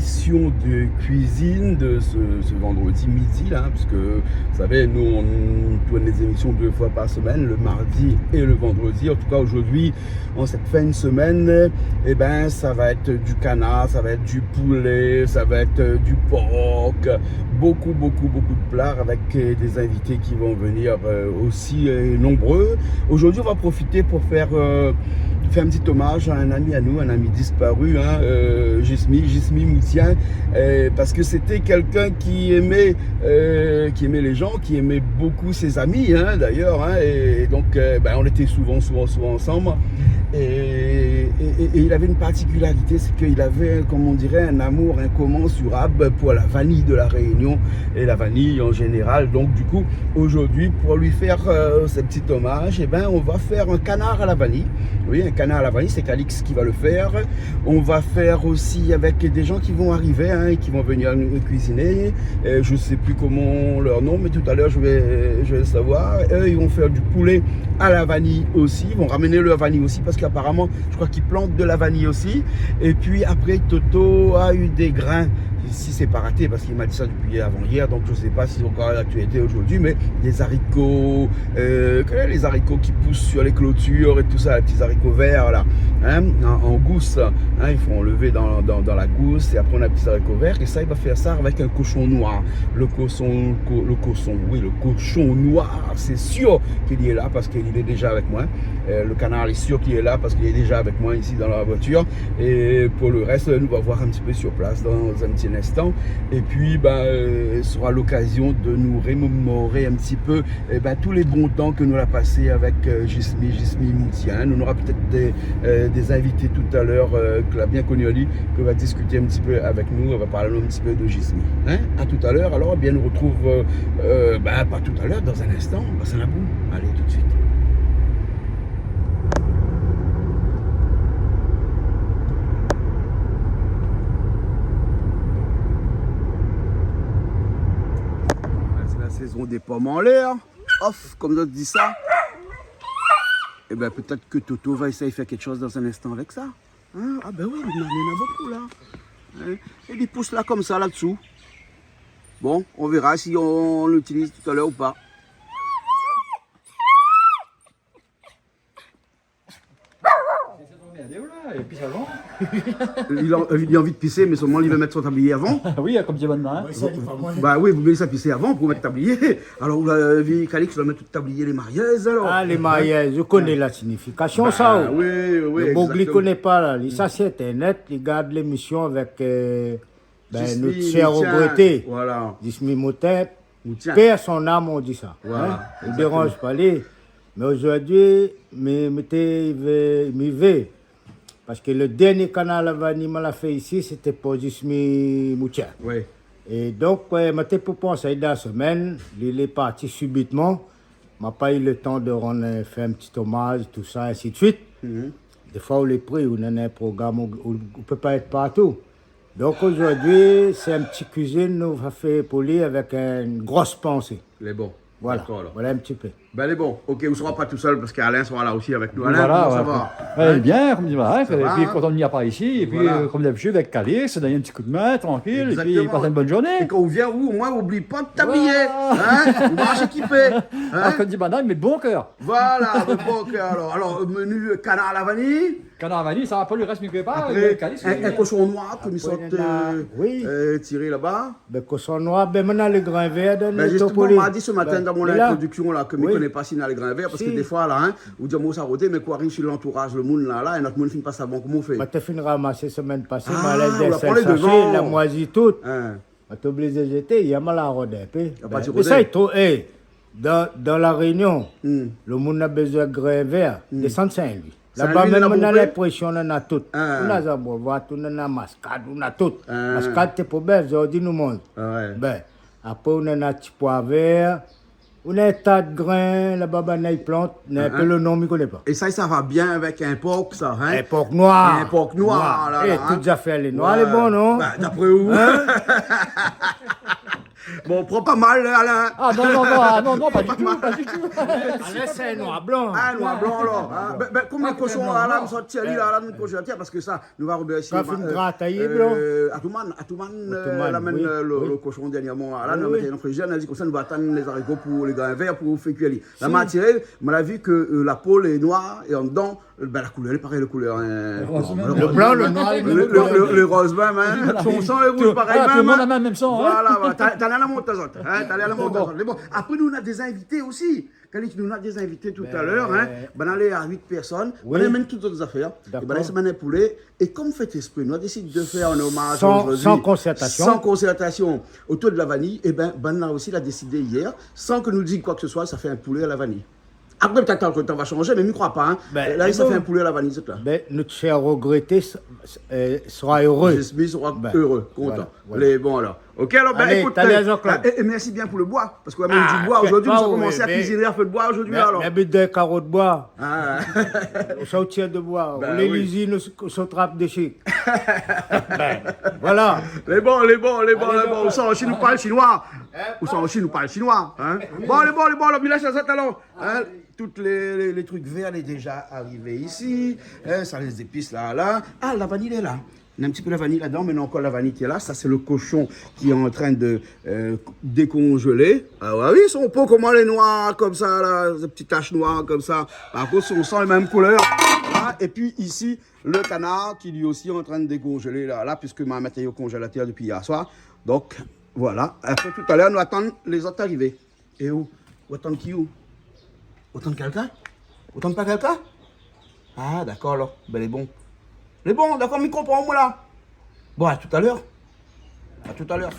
émission de cuisine de ce vendredi midi là, parce que vous savez, nous on tourne les émissions 2 fois par semaine, le mardi et le vendredi. En tout cas aujourd'hui, en cette fin de semaine, eh ben ça va être du canard, ça va être du poulet, ça va être du porc, beaucoup de plats avec des invités qui vont venir aussi nombreux. Aujourd'hui on va profiter pour faire un petit hommage à un ami à nous, un ami disparu, hein, Gismi Moutien, parce que c'était quelqu'un qui aimait les gens, qui aimait beaucoup ses amis, hein, d'ailleurs, hein, et donc on était souvent ensemble. Et il avait une particularité, c'est qu'il avait, comme on dirait, un amour incommensurable pour la vanille de la Réunion et la vanille en général. Donc du coup, aujourd'hui, pour lui faire ce petit hommage, on va faire un canard à la vanille. Oui, un canard à la vanille, c'est Calix qui va le faire. On va faire aussi avec des gens qui vont arriver, hein, et qui vont venir nous cuisiner. Je ne sais plus comment leur nom, mais tout à l'heure je vais le savoir. Eux, ils vont faire du poulet à la vanille aussi. Ils vont ramener leur vanille aussi parce qu'apparemment, je crois qu'ils plantent de la vanille aussi. Et puis après, Toto a eu des grains. Si c'est pas raté, parce qu'il m'a dit ça depuis avant-hier, donc je sais pas si c'est encore l'actualité aujourd'hui, mais des haricots, les haricots qui poussent sur les clôtures et tout ça, les petits haricots verts là, hein, en gousse, hein, il faut enlever dans la gousse, et après on a des petits haricots verts, et ça il va faire ça avec un cochon noir. Le cochon noir, c'est sûr qu'il y est là parce qu'il est déjà avec moi. Le canard est sûr qu'il est là parce qu'il est déjà avec moi ici dans la voiture, et pour le reste, nous va voir un petit peu sur place dans un petit instant, et puis ce sera l'occasion de nous remémorer un petit peu tous les bons temps que nous avons passé avec Gismi Moutien. On aura peut-être des invités tout à l'heure que l'a bien connu Ali, que va discuter un petit peu avec nous. On va parler un petit peu de Gismi, hein? À tout à l'heure. Alors bien, nous retrouve pas tout à l'heure, dans un instant, Bassanabou. Allez, tout de suite. Saison des pommes en l'air, off, comme d'autres disent ça. Et peut-être que Toto va essayer de faire quelque chose dans un instant avec ça. Hein? Ah oui, il y en a beaucoup là. Hein? Et des pouces là comme ça là-dessous. Bon, on verra si on l'utilise tout à l'heure ou pas. Et puis avant. Il a envie de pisser, mais seulement il veut mettre son tablier avant. Oui, comme tu maintenant. Hein. Oui, vous voulez ça pisser avant pour mettre le tablier. Alors, vous avez Calix, vous mettre le tablier les mariaises alors. Ah, les mariaises, je connais la signification, ça. Oui, le Bogli ne connaît pas, là. Ça, c'est Internet, il garde l'émission avec notre cher regretté. Voilà. Gismi Moutien. Père son âme, on dit ça. Voilà. Hein? Il ne dérange pas les. Mais aujourd'hui, m'y parce que le dernier canal à vanille m'a fait ici, c'était pour Gismi Moutien. Oui. Et donc, je pour penser dans la semaine, il est parti subitement. Je n'ai pas eu le temps de faire un petit hommage, tout ça, ainsi de suite. Des fois, on les pris, on a un programme où on ne peut pas être partout. Donc aujourd'hui, c'est un petit cuisine, nous va faire pour lui avec une grosse pensée. Les bons. Voilà, voilà un petit peu. Les bons. Ok, vous ne serez pas tout seul parce qu'Alain sera là aussi avec nous. Alain, voilà, comment ça va? Bien, comme dit Marc. Et puis hein? quand on n'y a pas ici, et puis comme d'habitude avec Calix, ça donne un petit coup de main, tranquille, Exactement. et puis passe une bonne journée. Et quand on vient, au moins, n'oublie pas de t'habiller. Hein? Vous marchez équipé. Hein? Comme dit Madame, mais de bon cœur. Voilà, de bon cœur. Alors, menu canard à la vanille. Canard à vanille, ça va pas, le reste ne pas. Après, Calix, un cochon noir, comme ils sont tirés là-bas. Le cochon noir, maintenant les grains verts. Justement, on m'a dit ce matin dans mon introduction là, que je ne connais pas si dans les grains verts, parce que des fois, là, vous dites, moi, ça roté, mais quoi arrive sur l'entourage, le monde là, et notre monde ne finit pas savant comment on fait. Je suis ramasser semaine passée, la moisie toute. Je suis obligé de jeter, il y a mal à roder. Mais ça, il trouve, dans la Réunion, le monde a besoin de grains verts, de 105 lui. Là-bas, même, on a l'impression qu'on a tout. On a Zaboua, on a mascade, on a tout. Mascade, c'est pour belle, je dis nous monde. Après, on a un petit pois vert. On a un tas de grains, là-bas, ils plantent, un peu le nom, je ne connais pas. Et ça va bien avec un porc, ça, hein? Un porc noir. Un porc noir, là. Et toutes affaires, les noirs, les bons, non? D'après où? Bon, prends pas mal, Alain. Ah non, pas du tout, pas du tout. Alain, c'est noir-blanc. Ah, noir-blanc, alors. Comme le cochon, là, nous sortir là, nous cochon, parce que ça, nous va remercier. Quand une gratte taillée, blanc. Atouman, l'amène le cochon dernièrement. Là, nous mettons notre hygiène, on a dit comme ça, nous va attendre les haricots pour les grains verts pour faire cuire. La matière, on a vu que la peau est noire et en dedans, la couleur est pareille, la couleur. Le blanc, le noir, le rose même, son sang est rouge pareil. Tout le monde a le même sang. Voilà, t'as allé à la montagne. Mais bon, après, nous, on a des invités aussi. Quand nous avons des invités tout à l'heure, on allait à 8 personnes, on amène toutes autres affaires, et on a poulet. Et comme fait esprit, nous avons décidé de faire un hommage sans concertation. Sans concertation autour de la vanille, et bien, on a aussi décidé hier, sans que nous disions quoi que ce soit, ça fait un poulet à la vanille. Après, peut-être que le temps va changer, mais je ne crois pas. Là, ça fait un poulet à la vanille, c'est là. Notre cher regretté sera heureux. J'espère sera heureux, content. Les bons alors. Ok, alors, écoute, et merci bien pour le bois, parce qu'on a même du bois aujourd'hui, nous avons commencé à cuisiner un peu de bois aujourd'hui. Alors. La bête de carreaux de bois, on s'en de bois, on les usines, on se trappe de chic. Voilà. Les bons, on sent en Chine, nous parle chinois. On sent en Chine, nous parle chinois. Bon, les bons, alors, Mila Chazat, alors. Tous les trucs verts sont déjà arrivés ici. Ça, les épices là. Ah, la vanille est là. On a un petit peu la vanille là-dedans, mais non, encore la vanille qui est là. Ça, c'est le cochon qui est en train de décongeler. Ah ouais, oui, ils sont pas comment les noirs, comme ça, là, ces petites taches noires, comme ça. Par contre, on sent les mêmes couleurs. Voilà. Et puis ici, le canard qui lui aussi est en train de décongeler là, puisque ma météo congélateur depuis hier soir. Donc, voilà. Après, tout à l'heure, nous attendons les autres arrivés. Et où? Où attendre qui où? Autant de quelqu'un? Autant de pas quelqu'un? Ah, d'accord, alors. Ben, les bons. Les bons, d'accord, mais comprends, moi, là. Bon, à tout à l'heure. À tout à l'heure.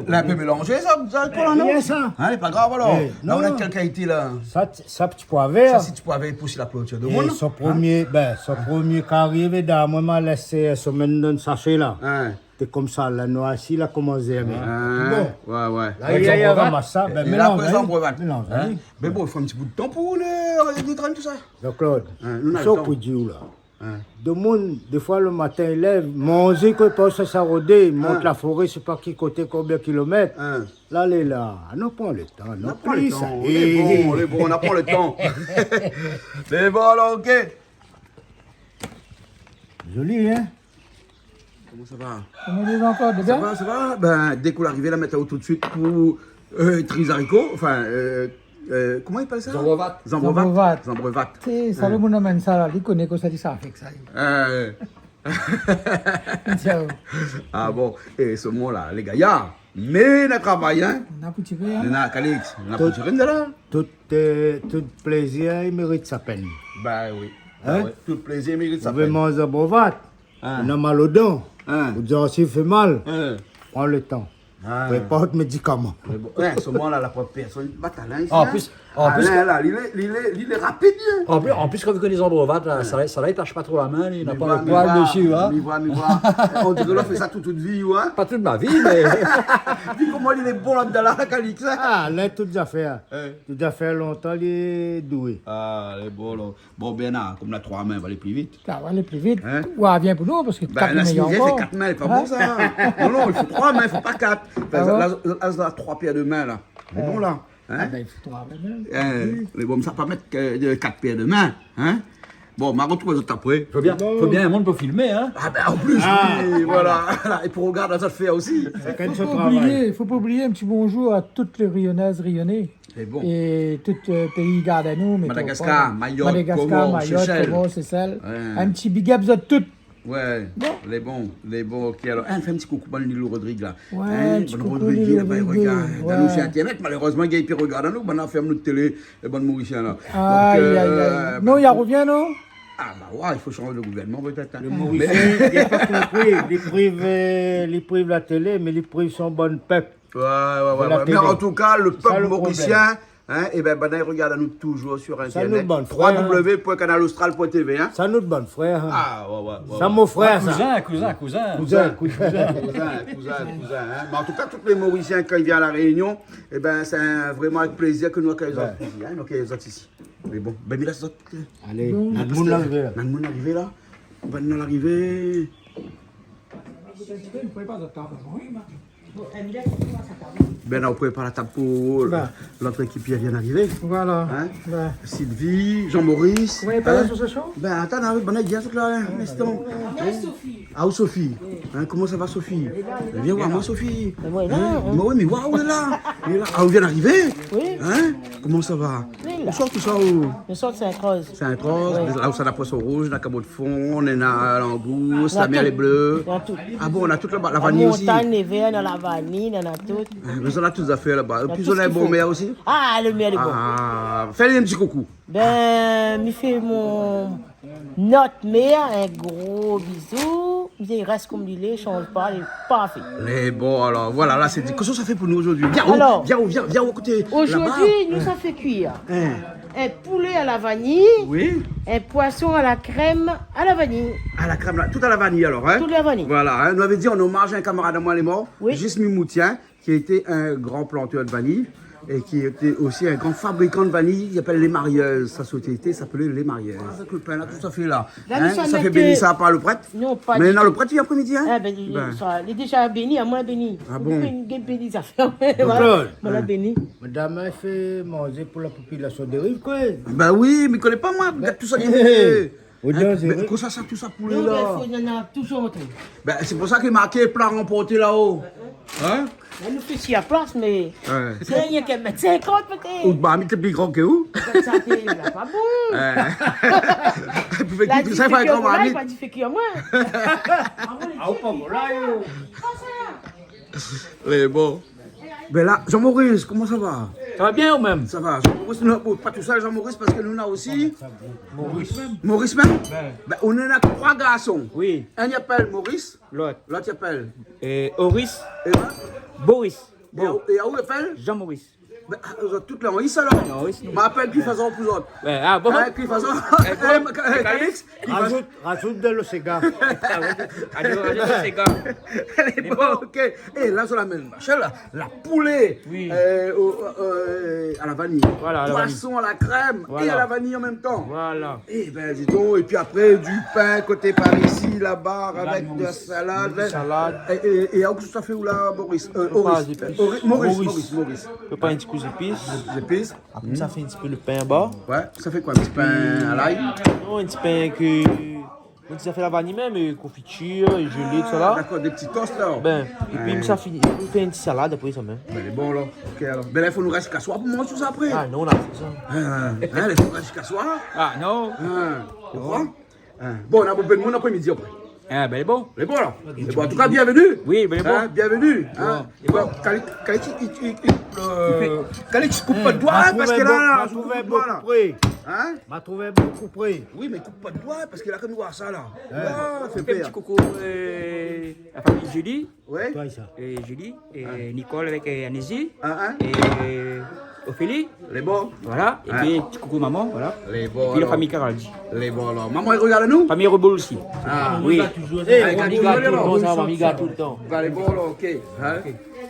Là, un peu mélangé, ça, là, non? Rien, ça. Hein, c'est pas grave, alors. Là, on a quelle qualité, là? Ça, petit pois vert. Ça, si tu pouvais pousser la clôture de Et monde. son premier qui arrive, moi, m'a laissé ce mène dans le sachet, là. C'est comme ça, la noix ici, là, commencé. Bon. Ouais. Là, il y a ramassé ça. Et là, après, ça, on pourrait mélange. Mais bon, il faut un petit bout de temps pour les détraîner, tout ça. Donc, Claude, ça, pour dire, là. De monde, des fois, le matin, il lève, manger, que passe à Sarodé, il monte la forêt, je sais pas qui côté, combien de kilomètres. Là, il est là. On prend le temps. On prend le temps. Les bons, on apprend le temps. Les bons, alors, ok. Joli, hein? Comment ça va? Comment les encore de bien? Ça va? Ben, dès qu'on arrive la météo tout de suite pour Trisarico, enfin, comment il appelle ça? Zambrovat. C'est ça, le monde amène ça là, il connaît que ça dit ça avec ça. Ah bon, et ce mot-là, les gaillards, mais on travaille, hein? On a pu tirer, hein? On a Calix, on a pu tirer de là. Tout plaisir, il mérite sa peine. Ben oui. Tout plaisir mérite sa peine. Vous peine. manger Zambrovat, on a mal aux dents. Vous dites, s'il fait mal, prends le temps. Prépare de médicaments. Ce moment-là, la propre personne, talent ici. En plus, là, il est rapide. En plus, quand vous connaissez les Zambrovat, ça ne tâche pas trop la main, il n'a pas le poil dessus. On dirait qu'il fait ça toute vie. Pas toute ma vie, mais. Puis comment il est bon là-dedans, la Calix. Ah, là, toutes affaires. Toutes affaires longtemps, il est doué. Ah, il est bon là. Bon, Bernard, comme la 3 mains, va aller plus vite. Ça va aller plus vite. Ou elle vient pour nous, parce que 4 mains, il y a encore. encore. 4 mains, c'est pas bon ça. Non, il faut 3 mains, il ne faut pas 4. Là, 3 paires de mains là. C'est bon là. Ah ben, il faut 3 mains. Les bombes, ça ne va pas mettre 4 paires de mains. Bon, on va retrouver les autres après. Faut bien un monde pour filmer, hein. Ah ben en plus, oui, voilà. Et pour regarder ça, fait aussi. Il faut pas oublier un petit bonjour à toutes les Rionnaises, Rionnais. Bon. Et tout le pays garde à nous. Madagascar, Mayotte, Comores, Seychelles. Un petit big up à toutes. Ouais, bon. les bons, ok. Alors, on fait un petit coucou, bon Nilo Rodrigue là. Ouais, un petit coucou, Nilo Rodrigue. Regarde, nous sur Internet, malheureusement, il y a qui regarde nous, on a fait notre télé, les bonnes Mauriciens là. Aïe. Non, il y a revient, non? Ah bah ouais, il faut changer le gouvernement peut-être. Le Mauricien, il n'y a pas compris, ils privent la télé, mais ils privent son bon peuple. Ouais. Mais en tout cas, le peuple mauricien, et ben il regarde à nous toujours sur Internet. www.canalaustral.tv. Ça nous bonne frère. Ah ouais. Ça mon frère, cousin. Mais en tout cas, tous les Mauriciens, quand ils viennent à la Réunion, et ben c'est vraiment avec plaisir que nous accueillons les autres ici. Mais bon, ben il a allez, Nadmoun arrivé là. Ben on arrivé. Ben là, on prépare la table pour l'autre équipe qui vient d'arriver. Voilà. Hein? Ben. Sylvie, Jean-Maurice. Oui, pas sur ce show? Ben attends, on a bien tout là, un instant. Ah, où Sophie? Hein, comment ça va, Sophie? Viens voir moi, Sophie. Moi, là. Oui, mais waouh, elle est là. Elle est là. Ah, on vient d'arriver? Oui. Hein? Comment ça va? Oui, là. On sort tout ça où? Je sors de Sainte-Rose. Saint-Rose, là où ça a la poisson rouge, la cabote de fond, on a la langouste, On a la mer tout. est bleue. On a tout. Ah bon, on a toute la La vanille aussi. montagne, les verres, dans la vanille, dans la tout. Mais on a toutes les affaires là-bas. a Puis tout on ce a un qu'il bon faut. maire aussi. Ah, le miel est bon. Ah, fais-lui un petit coucou. Ben, me fait notre mère un gros bisou. Il reste comme il est, change pas, il est parfait. Mais bon, alors voilà, là c'est dit. Qu'est-ce que ça fait pour nous aujourd'hui? Viens, Alors, viens au côté. Aujourd'hui, nous, ça fait cuire Hein. un poulet à la vanille, Oui, un poisson à la crème à la vanille. à la crème, là, tout à la vanille alors. Hein? Tout à la vanille. Voilà, hein, on avait dit en hommage à un camarade à moi, les morts, Oui. Gismi Moutien, qui était un grand planteur de vanille et qui était aussi un grand fabricant de vanille. Il appelle Les Marieuses. Sa société s'appelait Les Marieuses. Avec le pain là, tout ça fait là. Là, nous Hein, sommes ça fait avec, bénir ça par le prêtre. Non, pas Mais du non, tout. le prêtre, il vient après-midi. Hein? Ah ben, il est déjà béni, à moi béni. Ah bon? Il béni, ça fait. Claude. Voilà, voilà béni. Madame a fait manger pour la population de rive, quoi. Ben oui, mais il connaît pas moi. Regarde tout ça qui Hey. est. Audience, Hein? c'est Mais vrai. comment ça, tout ça poulet Donc, là? il y en a toujours autant. Ben, c'est pour ça qu'il est marqué plat remporté là-haut. Hein? On nous fait si à place, mais Ouais. c'est rien qu'à mettre 50 Ou peut-être. bah, mais t'es plus grand que où? Ça, c'est là, pas bon. Puis fait Là, tout tu ça, il fais faut que un grand moi, mari. il va dire fait que moi. Ah, pas voilà, yo. Mais bon. Ben là, Jean-Maurice, comment ça va? Ça va bien ou même? Ça va. Jean-Maurice, nous, pas tout ça, Jean-Maurice, parce que nous, on a aussi. Maurice même? Ben, on en a 3 garçons. Oui, Un y appelle Maurice, l'autre. l'autre y appelle. Et Horis, Et là, Boris, et où il appelle? Jean-Maurice. Ben, ils ont toutes les Maurice alors. Maurice, non. M'appelle qui faisant plus autres. Ouais, ah bon? Hein, qui faisant. Calix, qui faisant. Rajoute de l'océgan. Allez, c'est gars. Elle est bonne, ok. Et là, sur la même machine, la poulet Oui. à la vanille. Voilà, à la Poisson à la crème et Voilà. à la vanille en même temps. Voilà. Et ben, dis donc, et puis après, du pain côté par ici, là-bas, avec de la salade. Salade. Et où ça fait où là, Boris? Pas Maurice. d'épices. Maurice. Le pain un petit coup d'épices. Des épices. Après, ça fait un petit peu le pain en bas. Ouais, ça fait quoi? Un petit pain à l'ail? Non, un petit pain que. On ça fait la vanille même, confiture, gelée, tout ça là. D'accord, des petits toasts là. Ben, et puis ça finit. On fait une petite salade après ça même. Ben, elle est bon là. Ok, alors. Ben là, il faut nous rester jusqu'à soir pour manger tout ça après. Ah non, on a fait ça. Hein, il faut nous rester jusqu'à soir. Ah non. Tu crois? Bon, on a beaucoup de monde après-midi après. Ah ben, bon. Les bons là. Les bons, en tout cas, bienvenue. Oui, ben, les bons. Hein, bienvenue. Hein. Bon, Calix, coupe pas de doigt hein, parce que là, m'a coupe trouvé pas de doigt là. beaucoup près. Hein? M'a trouvé beaucoup près. Oui, mais coupe pas de doigt parce qu'il a comme voir ça là. Ah, fait On fait un peur. petit coucou à la famille Julie. Ouais. Toi, ça. Et Julie, et Nicole avec Anésie, Hein, et Ophélie, Les bons. voilà, et puis petit coucou maman, voilà. Les Et bons. puis la alors. famille Caraldi. Les bons alors. Maman, elle regarde nous. Famille Rebol aussi. Ah, Oui. Avec Famille un gars petit tout le peu, temps, ça, famille gars tout le temps. les bons là, ok. Hein?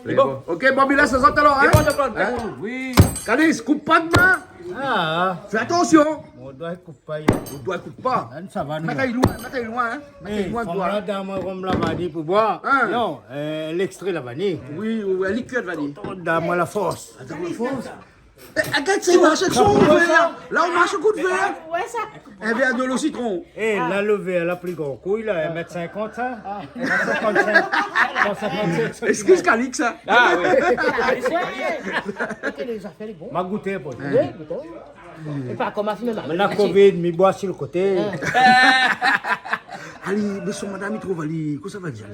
Les bon. bons. Ok, bon, mais là, ça sort alors. Hein? Hein? Oui. Calix, coupe pas de main. Ah, Fais attention. on doit couper. On doit coupe pas. Ça va nous. Mettez-le loin, hein. Mettez-le loin de toi. Là, dans mon rhum la vanille pour boire. Hein? Non, l'extrait la vanille. Oui, un liquide vanille. Donne-moi la force. Attends, il faut. Regarde, c'est marche avec son verre. Là, on marche au coup de verre. Ouais, ça. Un verre de l'eau citron. Et la levée, la plus grande couille, là, 1m50, ça. 1m55. 1m55. Excuse Calix, ça. Ah oui. Ok, les affaires, les bons. M'a goûté, pour Oui, putain. Et pas comme ma fille, même. la Covid, mi bois sur le côté. Allez, mais son madame, il trouve Ali. Qu'est-ce que ça va dire?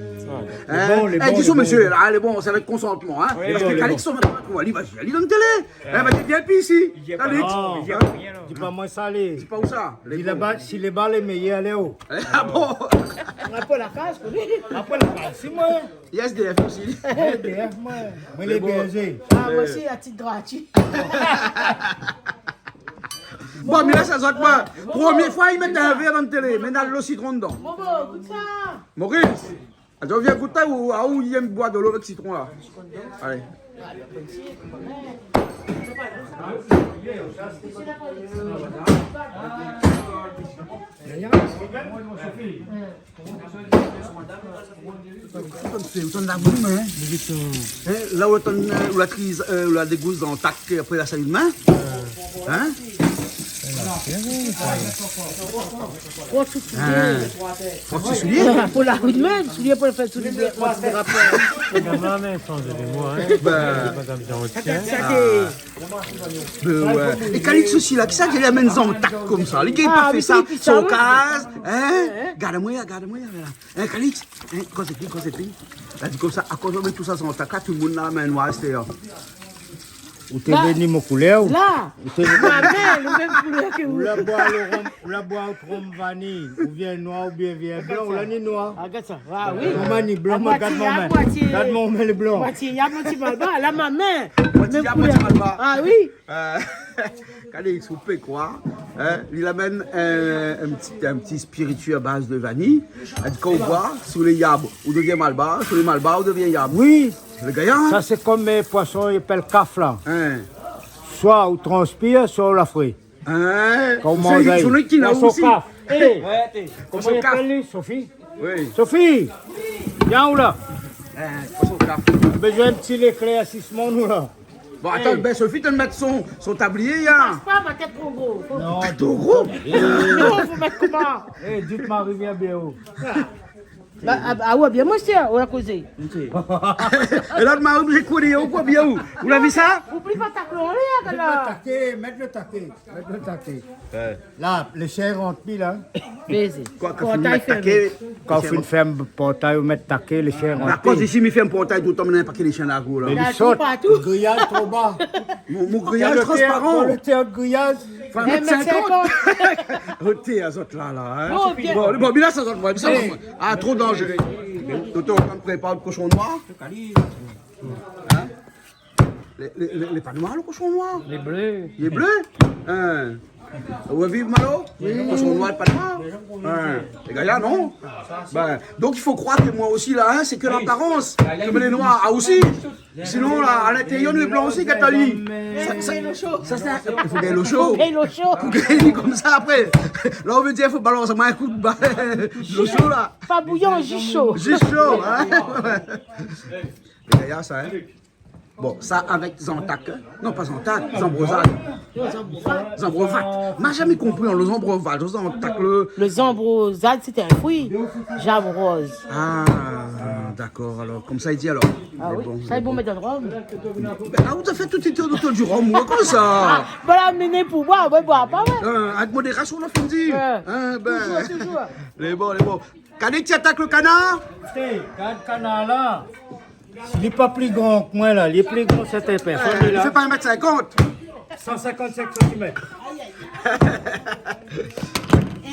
bons, les bons, dis son les monsieur, là, les bons, c'est avec consentement, hein. Parce que les Calix, son madame, il trouve Ali, vas-y, Ali dans la télé. Eh, ben, viens puis ici. Calix. Non, Il y a rien, non. dis pas moi salé. C'est pas où ça? Si les balles est meilleur, allez où? Ah bon? On a pas la case, pour lui. Après la balle, c'est moi. Il y a SDF aussi. SDF, moi. Moi, les bergers. Ah, moi aussi, à titre gratuit. Bon, mais là, ça saute pas. Première fois, ils mettent un verre dans la télé, mais dans l'eau citron dedans. Bon, goûte ça. Maurice, Attends, viens goûter où il aime boire de l'eau avec citron là. Allez. Là où la dégousse dans le tac après la salle de main. Hein? Faut soulier. Pour la rue de main, soulier pour le faire soulier. Et Calix aussi là, qui ça qui amène en tac comme ça. Les gars pas fait ça sur case, hein? Garde-moi, là. Hein Calix, quand c'est pris. Là dit comme ça, à cause de tout ça en tac, tout le monde a la main noire, c'est Ou t'es venu mon couleur? Là, Ou t'es le même couleur que vous. Ou la boire au rhum vanille, ou bien noir, ou bien blanc, ou la ni noir. Regarde ça. Ah oui. Ou mani blanc, regarde mon main. Regarde mon main le blanc. Il y a un petit malba, là ma main. Moitié à moitié malba. Ah oui. Calix, vous pouvez croire, il amène un petit spiritueux à base de vanille. Elle dit qu'on boit, sous les yabs, ou devient malba, sous les malba, ou devient yab. Oui. Le gaillard. Ça c'est comme mes poissons, ils appellent caf là. Hein. Soit on transpire, soit on la frit. Hein. Comment on J'en ai qui n'a aussi. Comment il appelle Sophie? Oui. Sophie, viens où là? Poisson caf. Besoin d'un petit éclaircissement nous là. Bon, attends, ben Sophie, tu vas mettre son tablier, hein. Pas ma tête trop gros. Non, Trop gros. Non, faut mettre comment? dites-moi rivière bien haut. Ah ouais, bien moi c'est, on a causé. Et là, j'ai couru ou quoi, bien où? Vous l'avez vu ça? Oublie pas ta clé là. Mettre le taquet. Là, les chairs rentrent pile là. Baiser. Quoi, quand on met taquet. Quand on ferme portail, on met taquet, les chairs À rentrent cause pile. ici, il fait un portail tout le temps, un paquet de chiens d'argou, là. Ils sautent, partout. grillage trop bas. Mon grillage transparent. Le théâtre grillage. Enfin, Eh, 50. Ôtez à ce là, hein. Oh, bien. Bon, mais là, ça va être ça. Ah, trop dangereux. Docteur, on prépare le cochon noir. Hein? Les pas noirs, le cochon noir. Les bleus. Il est bleu. Hein? Vous avez vu Malo? Le cochon noir, pas noir. Hein? Les gars, là, non. Ben, donc il faut croire que moi aussi, là, hein, c'est que l'apparence. Comme les noirs, ah aussi. Sinon, là, à l'intérieur, les blancs aussi, Catali. Ça, il faut gagner l'eau chaude. Et l'eau chaude. Pour gagner comme ça après. Là, on veut dire, il faut balancer moi un coup de l'eau chaude, là. Pas bouillon, jus chaud. Juste chaud, hein. Les gars, ça, hein. Bon, ça avec Zantac. Non, pas Zantac, Zambrosade. Zambrovat. M'a jamais compris en le Zambrovat. Le Zantac, Le zambrosade, c'était un fruit. Jambe rose. Ah, d'accord, alors, comme ça, il dit alors. Ah Mais oui, bon, ça est bon mettre dans le rhum. Ah, vous avez fait tout été autour du rhum, moi, comme ça. Voilà, amener pour boire, ouais, boire pas mal. Avec modération, on a fait dire. Hein, ben. Toujours. Les bons. Cadet, tu attaques le canard? Regarde le canard là. Il n'est pas plus grand que moi là, il est plus grand que cette personne Il là. fait pas 1m50. 155 cm.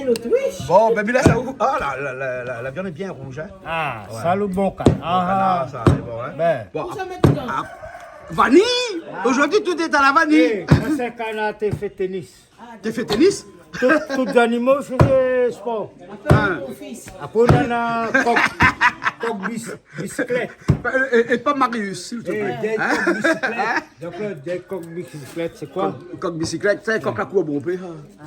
Et l'autruche. Bon, ben là, ça ouvre. Ah, la viande est bien rouge, hein. Ah, ça le bon canard. Ah, ça, c'est bon, hein. Ben. Bon, Ça met dedans. vanille. Aujourd'hui, tout est à la vanille. C'est un canard qui fait tennis. Tu fais tennis? Tous les animaux faisaient sport. Hein. Après, on a coq bicyclette. Et pas Marius, s'il te plaît. Des coq bicyclette. Donc, des coq bicyclette, c'est quoi? Coq bicyclette, c'est coq à quoi bon, hein.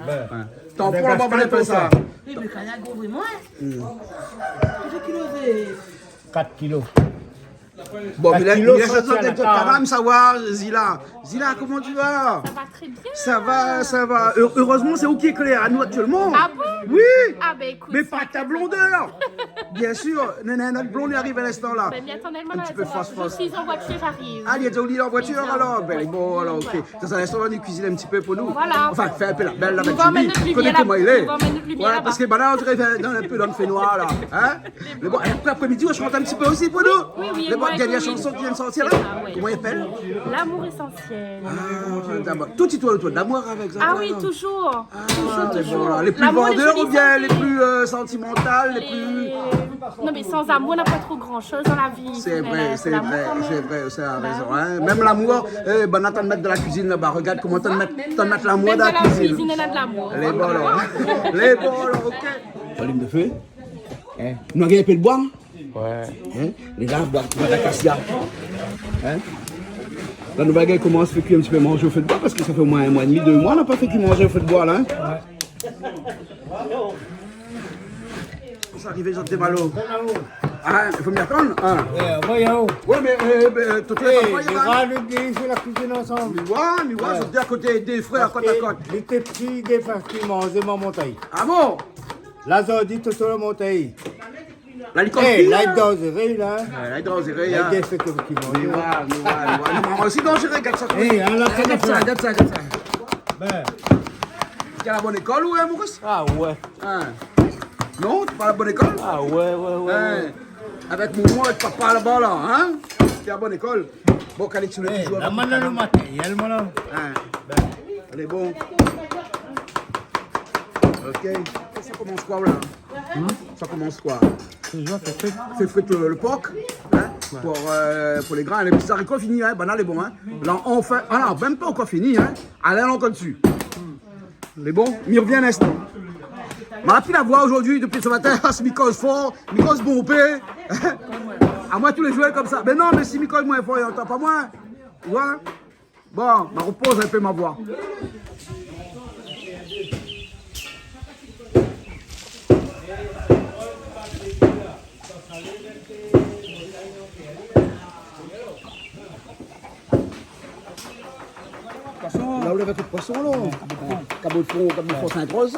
Ben. T'en prends la barbe de ça. Oui, mais canard gros, vraiment. 4 kilos. Bon, mais là, il kilos, a ça, besoin c'est de la quand même savoir, Zila. Zila, comment tu vas? Ça va très bien. Ça va, ça va. Heureusement, c'est où qui est clair à nous actuellement. Ah bon? Oui. Ah ben écoute. Mais pas ta blondeur. Bien sûr, notre blonde arrive à l'instant là. Ben, mais attendez, Un petit peu face. je suis en voiture, j'arrive. Ah, il y a déjà oublié en voiture alors? Ben, bon, alors, ok. Dans un instant, on va nous cuisiner un petit peu pour nous. Voilà. Enfin, fais un peu la belle là, On va mettre notre lumière connais comment il est. on va mettre notre lumière Ouais, là-bas. parce que maintenant, on dirait dans un peu dans le fait noir là. Hein? Mais bon, après-midi, on chante un petit peu aussi pour nous. Oui, Mais bon, moi, il y a des oui. chansons qui viennent sortir là. Ah, ouais. Comment il appelle? L'amour essentiel. D'abord, tout y tourne autour d'amour avec ça. Ah oui, toujours. Bon, là, les plus L'amour, les vendeurs ou jolies bien les santé. plus sentimentales, les plus. Non mais sans amour, on n'a pas trop grand chose dans la vie. C'est Mais vrai, là, c'est l'amour vrai, quand même. c'est vrai, c'est à Bah raison. oui. Hein. Même l'amour, ben, t'en mettre de la cuisine là-bas. Regarde comment t'en mettre l'amour Même dans la dans la cuisine. cuisine, elle a de l'amour. Les bons alors. Les bons alors, ok. Salim de feu. Nous avons un peu de bois. Ouais. Hein? Les gars boivent de l'acacia. Hein? La nouvelle gueule commence à faire cuire un petit peu manger au feu de bois parce que ça fait au moins 1 mois et demi, 2 mois, on n'a pas fait cuire manger au feu de bois là. Hein? C'est arrivé, j'en ai malo. Ah, il faut m'y attendre? Ah. Voyons. Ouais, mais toi, tu Les n'es pas gars, nous sur la cuisine ensemble. mais ouais, je dis à côté des frères, côte à côte. Les petits, des frères qui mangent ma montagne. Ah bon? La zone tout sur la montagne. La licorne. La dangereux là. La dangereux, La hein. gueule fait que qui mange. Moi aussi dangereux, regarde ça. Alors, Regarde ça. Ben, Tu as la bonne école ou, hein, Maurice? Ah ouais. Hein? Non, tu pas la bonne école? Ah ouais. Hein? Avec mon avec papa là-bas, là, hein? Tu as la bonne école? Bon, qu'elle est sur le toujours. la main le matin, il y a le malin. Hein? Elle est bon. Ok. Ça commence quoi, là? Ça commence quoi? C'est frites le porc, hein? Pour les grains. Les petits haricots finis, hein? Banal est bon, hein? Là, on fait. Ah non, même pas encore fini, hein? Allez, encore dessus. Les bons? Il revient un instant. M'a pu la voir aujourd'hui depuis ce matin, c'est Mikos fort, Mikos bombé. À moi tous les joueurs comme ça. Mais non, mais si Mikos moins fort, il n'entend pas moins. Tu vois? Bon, ma repose un peu ma voix. Là où il y avait tout de poisson, là. Cabot de fond, Saint-Rose.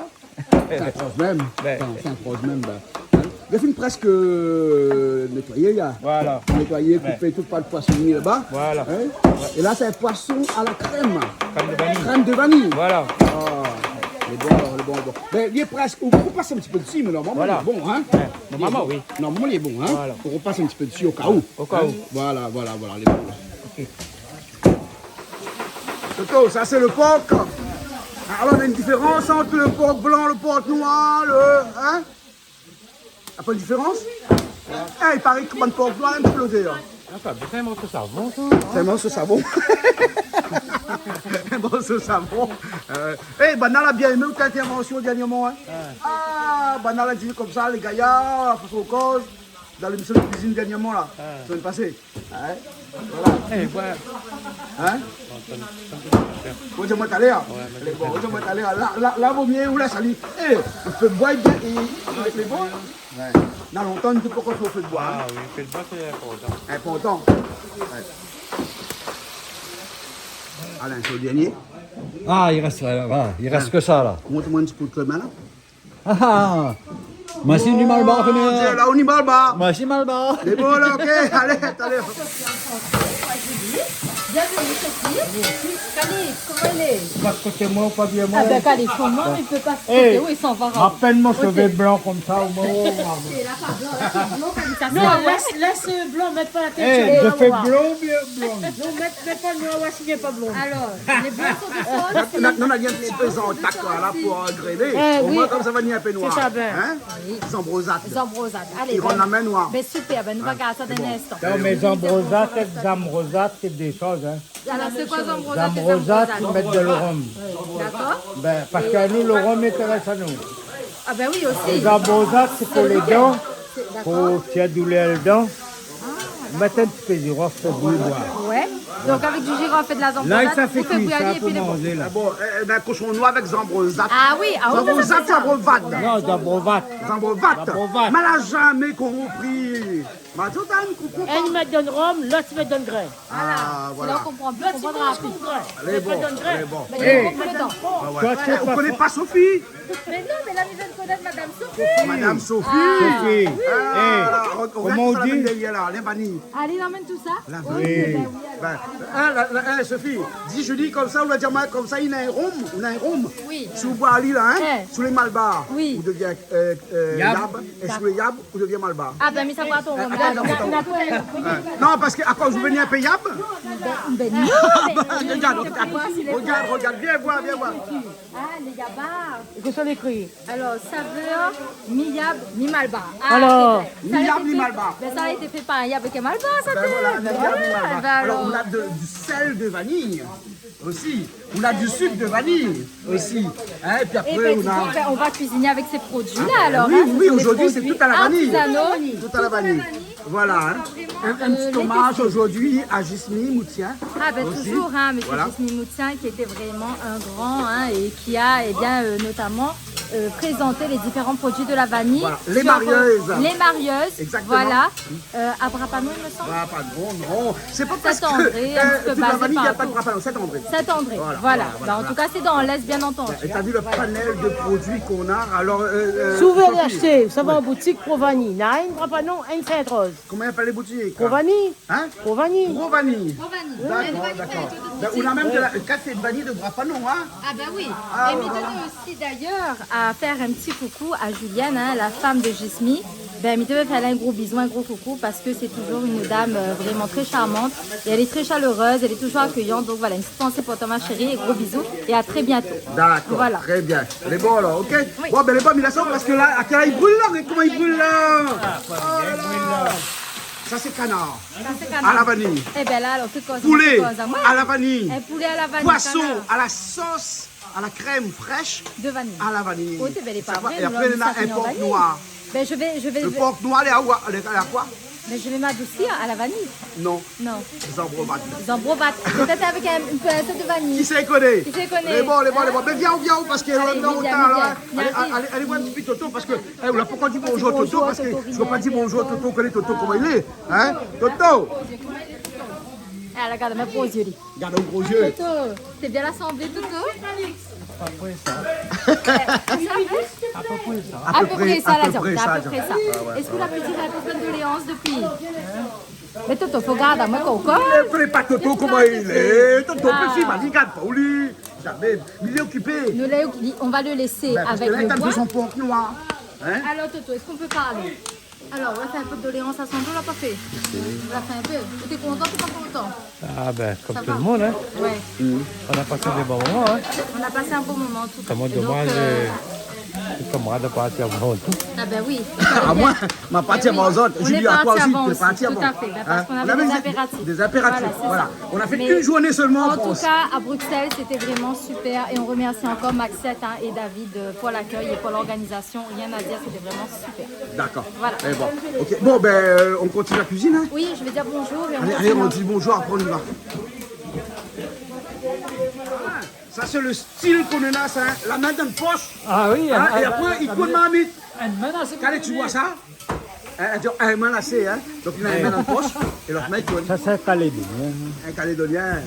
Saint-Rose même. Saint-Rose même. Le film presque nettoyé, là. Voilà. Nettoyé, coupé, tout pas de poissonnier là-bas. Voilà. Hein? Et là, c'est un poisson à la crème. Crème de vanille. Crème de vanille. Voilà. Le bon. Ben, il est presque. On repasse un petit peu dessus, mais normalement, Voilà. il est bon, hein? Normalement, oui. Normalement, il est bon, hein? Voilà. On repasse un petit peu dessus au cas où. Au cas où. Voilà, il est bon. Toto, ça c'est le porc. Alors, on a une différence entre le porc blanc, le porc noir, hein? Il n'y a pas de différence? Il paraît que le porc blanc a explosé. C'est un morceau de savon, ça. C'est un morceau de savon. Un morceau de savon. Banal a bien aimé ta intervention dernièrement. Hein? Banal a dit comme ça, les gaillards, face aux causes, dans l'émission de cuisine dernièrement, là, la semaine passée. Voilà. Hein? Vous avez monté là? Là, vaut mieux où la salie. On peut boire avec les bons. Dans longtemps, on ne peut pas faire au feu de bois. Ah oui, le bois, c'est important. Important. Alain, c'est le dernier. Ah, il reste que ça là. Montre-moi un petit peu de main là. Ah, Masih ni malbar C'est kami. là, on y va, bas. Masih malbar. C'est bon là, ok. Allez. Bienvenue, Sophie. Khalid, comment il est? Pas de côté moi ou pas bien moi. Ah ben Khalid, comment il peut pas se côté? Oui, il s'en va. À peine mon cheveu blanc comme ça au moins. Non, laisse blanc, mets pas la tête. Je fais blond bien blond. Non, mets pas le noir, s'il n'est pas blond. Alors, les blancs sont de sol. On a bien un petit peu en tac là pour grêler. Au moins comme ça va ni un peu noir. C'est ça, ben. Hein? Zambrosate. Zambrosate. Allez, Ils rendent la main noire. ben super, ben nous va garder ça d'un instant. Non mais zambrosate, c'est des choses. Hein. Alors, c'est quoi Zambrosate? Zambrosate, ils mettent de rhum. D'accord. Ben, parce que nous, le rhum intéresse à nous. Ah ben oui, aussi. Zambrosate, c'est pour les dents, pour faire douleur les dents. Mettre un petit peu de girofle pour boire. Ouais. Donc avec du girofle et de la Là, zambrosate, ça fait vous faites cuire ça bouillir et pour puis les manger là. Bon, ben cochon noir avec zambrosate. Ah oui, Zambrosate, zambrosate. Non, zambrosate. Zambrosate. Zambrosate. Mais elle n'a jamais compris. Mais tout le comprend. Un met donne rhum, l'autre met donne grain. Ah, C'est voilà. là qu'on comprend plus, on comprendra plus. Elle est bon. Elle est bon. Mais il y a beaucoup de temps. Toi, tu sais On pas ne connaît pas Sophie. Mais non, mais là, nous allons connaître Madame Sophie. Madame Sophie. Sophie. Comment on dit? Les vanilles. Allez, il emmène tout ça. La Oui. Sophie, dis je dis comme ça, on va dire comme ça, il y a un rhum, Oui. Si vous boivez là, hein, Eh. sous les malbars, Oui. vous devenez yab, et sous les yab, vous devenez malbar. Ah ben, mais ça va ton rhum. Non, parce qu'à cause vous venez un peu yab, Ben non, regarde, viens voir. Ah, les gabars. Qu'est-ce qu'on écrit? Alors, saveur, mi-yab, mi-malbar. Alors, mi-yab, mi-malbar. Ben, ça a été fait par un yab et un malbar, ça Ben fait. voilà, Ben mi-yab, voilà. mi-malbar. Ben Alors alors. on a du sel de vanille aussi, on a du sucre de vanille aussi, hein, et puis Et après ben, on a... ben, on va cuisiner avec ces produits-là alors. Oui, hein. Ce oui, sont des aujourd'hui c'est produits tout à la vanille. artisanaux. Tout à la vanille. Voilà, hein. Un petit hommage aujourd'hui à Gismi Moutien. Ah ben aussi. toujours, hein, monsieur Voilà. Gismi Moutien qui était vraiment un grand hein, et qui a notamment présenté les différents produits de la vanille. Voilà. Les marieuses. Les marieuses, Exactement. voilà. À Brapano, il me semble. Ah, pas non. C'est pas parce que Saint-André, un petit peu toute la basé vanille, il n'y a pas partout. de Brapano, Saint-André. Saint-André, Voilà, voilà. voilà. Ben, en tout cas, c'est dans l'Est, bien entendu. Et t'as vu le panel de produits qu'on a. Alors, Si vous voulez Sophie, acheter, ça va en boutique Provani. Il y a une Brapanon, une Sainte-Rose. Combien fait les boutiques? Provani. Hein? Provani. Gros vanille. D'accord. Ben, on a même de la café de vanille de Brapanon, hein? Ah ben oui. Et me donne aussi d'ailleurs à faire un petit coucou à Julienne, hein, la femme de Gismi. Ben, me devait faire un gros bisou, un gros coucou parce que c'est toujours une dame vraiment très charmante et elle est très chaleureuse, elle est toujours accueillante. Donc voilà, une petite pensée pour toi ma chérie et gros bisous et à très bientôt. D'accord, Voilà. très bien. Les bons alors, ok? Oui. Bon, ben les pommes, il a ça parce que là, à quel âge il brûle là? Comment il brûle là? Oh là là. Ça c'est canard. Ça, c'est canard. À la vanille. Eh ben là, alors, toute cause, Poulet toute cause, moi, à la vanille. un poulet à la vanille. Poisson canard à la sauce, à la crème fraîche, de vanille. à la vanille. Oh, t'es belle et pas Ça va. vraie, Et nous, après, on il y en a dit ça un finit en porc vanille. noir. Ben, je vais, Le porc noir, il est à quoi? mais je vais m'adoucir à la vanille. Non, Non, Zambrobat. Zambrobat. Peut-être avec une pincée de vanille. Qui s'y connaît? Qui s'y connaît? Les bons. Mais viens, parce qu'il y a Allez, longtemps viens, là. viens. Allez voir un petit peu Toto parce que. On n'a pas dit bonjour à Toto parce que je ne peux pas dire bonjour à Toto, on connaît Toto comment il est. Hein? Toto! Ah, regarde, mes gros yeux. lui. Garde un gros yeux. Toto, t'es bien assemblé, Toto? À peu près ça. À peu près ça, là, à peu près ça. Est-ce que la petite a plein de doléances depuis? Mais Toto, faut garder, moi, Coco. Ne connais pas Toto comment il est. Toto, petit, bah, regarde pas lui. Jamais. Il est occupé. On va le laisser Ben, parce avec que là, le il a bois. son porc noir. Hein? Alors, Toto, est-ce qu'on peut parler? Alors, on a fait un peu de doléances à son dos, on l'a pas fait. On l'a fait un peu. T'es content, t'es pas content? Ah ben, comme Ça tout va. le monde, hein. Ouais. On a passé des bons moments, hein. On a passé un bon moment, tout C'est moi Et donc, dommage, les camarades de partir avant tout. Ah ben oui. À moi, ma partie avant aux autres. On Julie, est à toi parti aussi, avant tu es aussi, parti tout avant. à fait, ben, parce qu'on On avait des impératifs. Des impératifs, c'est voilà. ça. On a fait Mais une journée seulement en En tout France. cas, à Bruxelles, c'était vraiment super et on remercie encore Maxette hein, et David pour l'accueil et pour l'organisation. Rien à dire, c'était vraiment super. D'accord. Voilà. Eh bon. Ok. Bon, ben, on continue la cuisine. Hein? Oui, je vais dire bonjour et on Allez, continue. on dit bonjour, après on y va. Ça, c'est le style qu'on a, ça. Hein? La main dans une poche. Ah oui, Hein? Et après, il coule ma mythe. une menace. Quand tu vois ça, un main lacé, hein? Donc il a une main dans la poche et l'autre main il tourne. Ça, c'est Calédonie. Un Calédonien.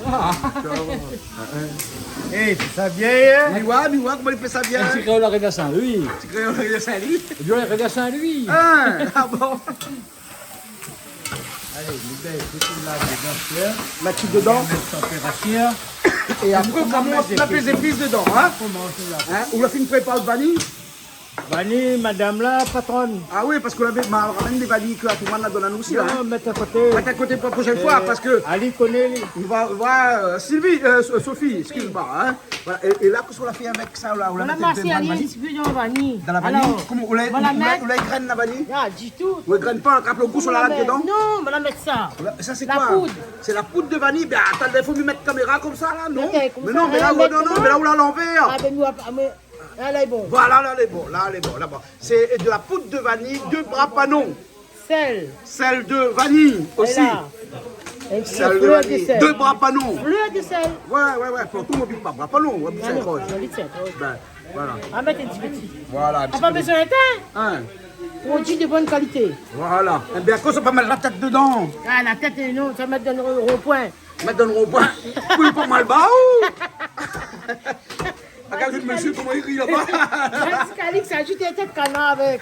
Eh, c'est ça vieille, hein? Miwa, comment il fait ça bien? Un petit créole arrivé à Saint-Louis. Tu crées un de Saint-Louis? Et puis on est arrivé à Saint-Louis. Ah bon? Allez, les gars, écoutez là, les gars, Mettre tout dedans. température. Et après, on commence à mettre les épices dedans, hein? Hein? On l'a fait une prépa de vanille. Vanille, madame la patronne. Ah oui, parce qu'on avait ramène des vanilles que à tout le monde la donne à nous aussi, là. Hein? Non, mettez à côté. Mettez à côté pour la prochaine fois, parce que Ali connaît. on va voir Sylvie, Sophie, excuse-moi, hein? Voilà. Et là, qu'est-ce qu'on l'a fait avec ça, là? On l'a On a mis massé dans la un vanille. petit peu dans la vanille. Dans la vanille? Alors, Comment on l'a on va la mettre. graine la vanille? Ah, du tout. On ne graine pas, on le goût sur la lame dedans? Non, on va la mettre ça. Ça c'est La quoi? poudre. C'est la poudre de vanille. Ben attends, il faut lui mettre caméra comme ça là, non? Ok, comme Mais ça, non, mais là, mettre non, comment? mais là où l'a l'envers. Ah, ben nous, mais là, est bon. Voilà, là elle est bon, là-bas. C'est de la poudre de vanille, de Brapanon. Sel. Celle de vanille Et aussi. là. Un petit Celle de fleur de vanille. sel. De Brapanon. Fleur de sel. Ouais, pour tout le monde, pas Brapanon, on va Ah c'est non, proche. on dit ça. Ben, voilà. On va mettre un petit petit. Voilà. un On petit n'a pas peu de- besoin de temps. Hein, Produit de bonne qualité. voilà. Eh bien, quand ça pas mal la tête dedans, Ah, la tête, non, ça va mettre dans le rond-point. mettre dans le rond-point. Oui, pas mal bas, ou? Regarde le monsieur, comment il rit là-bas. Parce qu'Alix a ajouté un tête canard avec.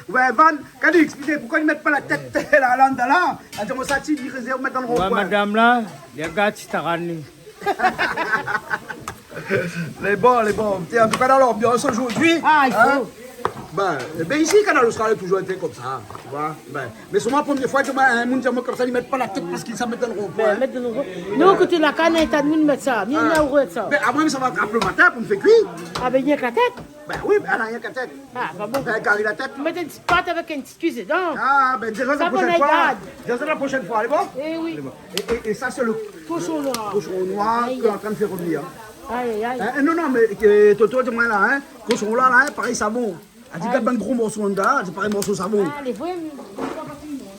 Ouais, Van, Cadix, putain, pourquoi ils ne mettent pas la tête là, là? Attends, ça, ils réservent, mettre dans le Ouais, rond-point. madame là, les gars, tu t'as ramené. Les bons. Tiens, en tout cas, dans l'ambiance aujourd'hui. Ah, il faut. Ben ici, Canal Austral a toujours été comme ça, tu vois. Mais c'est moi la première fois que un monde comme ça, ils ne mettent pas la tête parce qu'ils s'en mettent dans le rond-point. Ben, mettre dans le rond. Nous, côté la canne, t'as de nous mettre ça. Bien, on a ouvert ça. Ben, à moi, ça va attraper le matin pour me faire cuire. Ah, ben, rien que la tête. Ben oui, ben, elle n'a rien qu'à tête. Ah, pas bon. Ben, carré la tête. Mettre une petite pâte avec une petite cuisse dedans. Ah, ben, déjà Ça, la prochaine bon, fois. regarde. Déjà la prochaine fois, allez bon? Eh oui. Et ça, c'est le Cochon noir. cochon noir qu'on est en train de faire revenir. Aïe, aïe. Non, mais Toto, dis-moi là, hein, cochon là, pareil savon. Elle dit qu'elle a un gros morceau en dedans, c'est pareil morceau savon. Allez, voyons.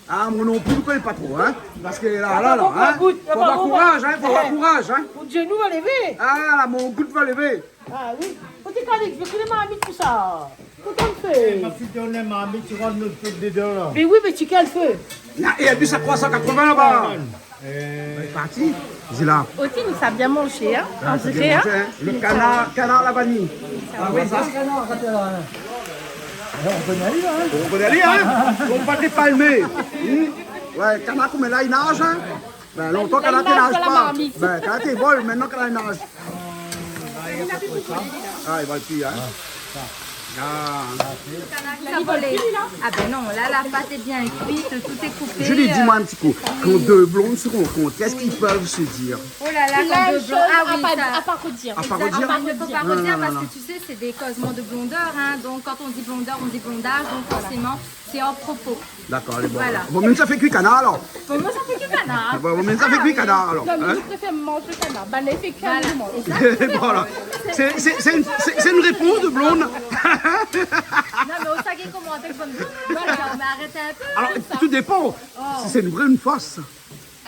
Ah, moi non plus, je ne connais pas trop, hein. Parce que là, hein. Faut avoir courage, hein. Faut avoir courage, hein. Mon genou va lever. Ah, là, mon goutte va lever. Ah oui. Faut te caler, je veux que les mamie tout ça. Comment on fait? Ma fille, on est mamie, tu rentres notre truc dedans là. Mais oui, mais tu quel feu? Et a bu sa 380 là-bas. Il est parti. C'est là. Aussi, nous ça bien mangé, hein. Ah, c'est bien mangé, hein. Le canard à la vanille. Ah oui, ça, c'est non, quand on peut y aller, là. Hein. On peut y aller, hein. On va te palmer. Ouais, canard comme là, il nage, hein. Ben, longtemps canard il nage pas. Ben, canard il vole, maintenant canard il nage. Ah, il va le puits, hein. Ça volait. Ah ben non, là la pâte est bien cuite, tout est coupé. Julie, dis-moi un petit coup, quand deux blondes se rencontrent, qu'est-ce qu'ils peuvent se dire? Oh là là, quand deux blancs. Ah oui, À pas redire. À part Exactement, redire? il ne faut pas redire parce que tu sais, c'est des causements de blondeur. Hein. Donc quand on dit blondeur, on dit blondage. Donc forcément, c'est hors propos. D'accord, allez, bon. Voilà. Bon, même ça fait cuit canard alors. Bon, moi, ça fait que canard. Bon, même ça fait cuit canard alors. Non, mais Hein? je préfère manger le canard. Bah, l'effet que Voilà. je mange. Voilà. C'est une réponse de blonde. Non, mais au saguet, comment on appelle bonne blonde? Voilà, on va arrêter un peu. Alors, tout dépend. Si c'est une vraie ou une fausse.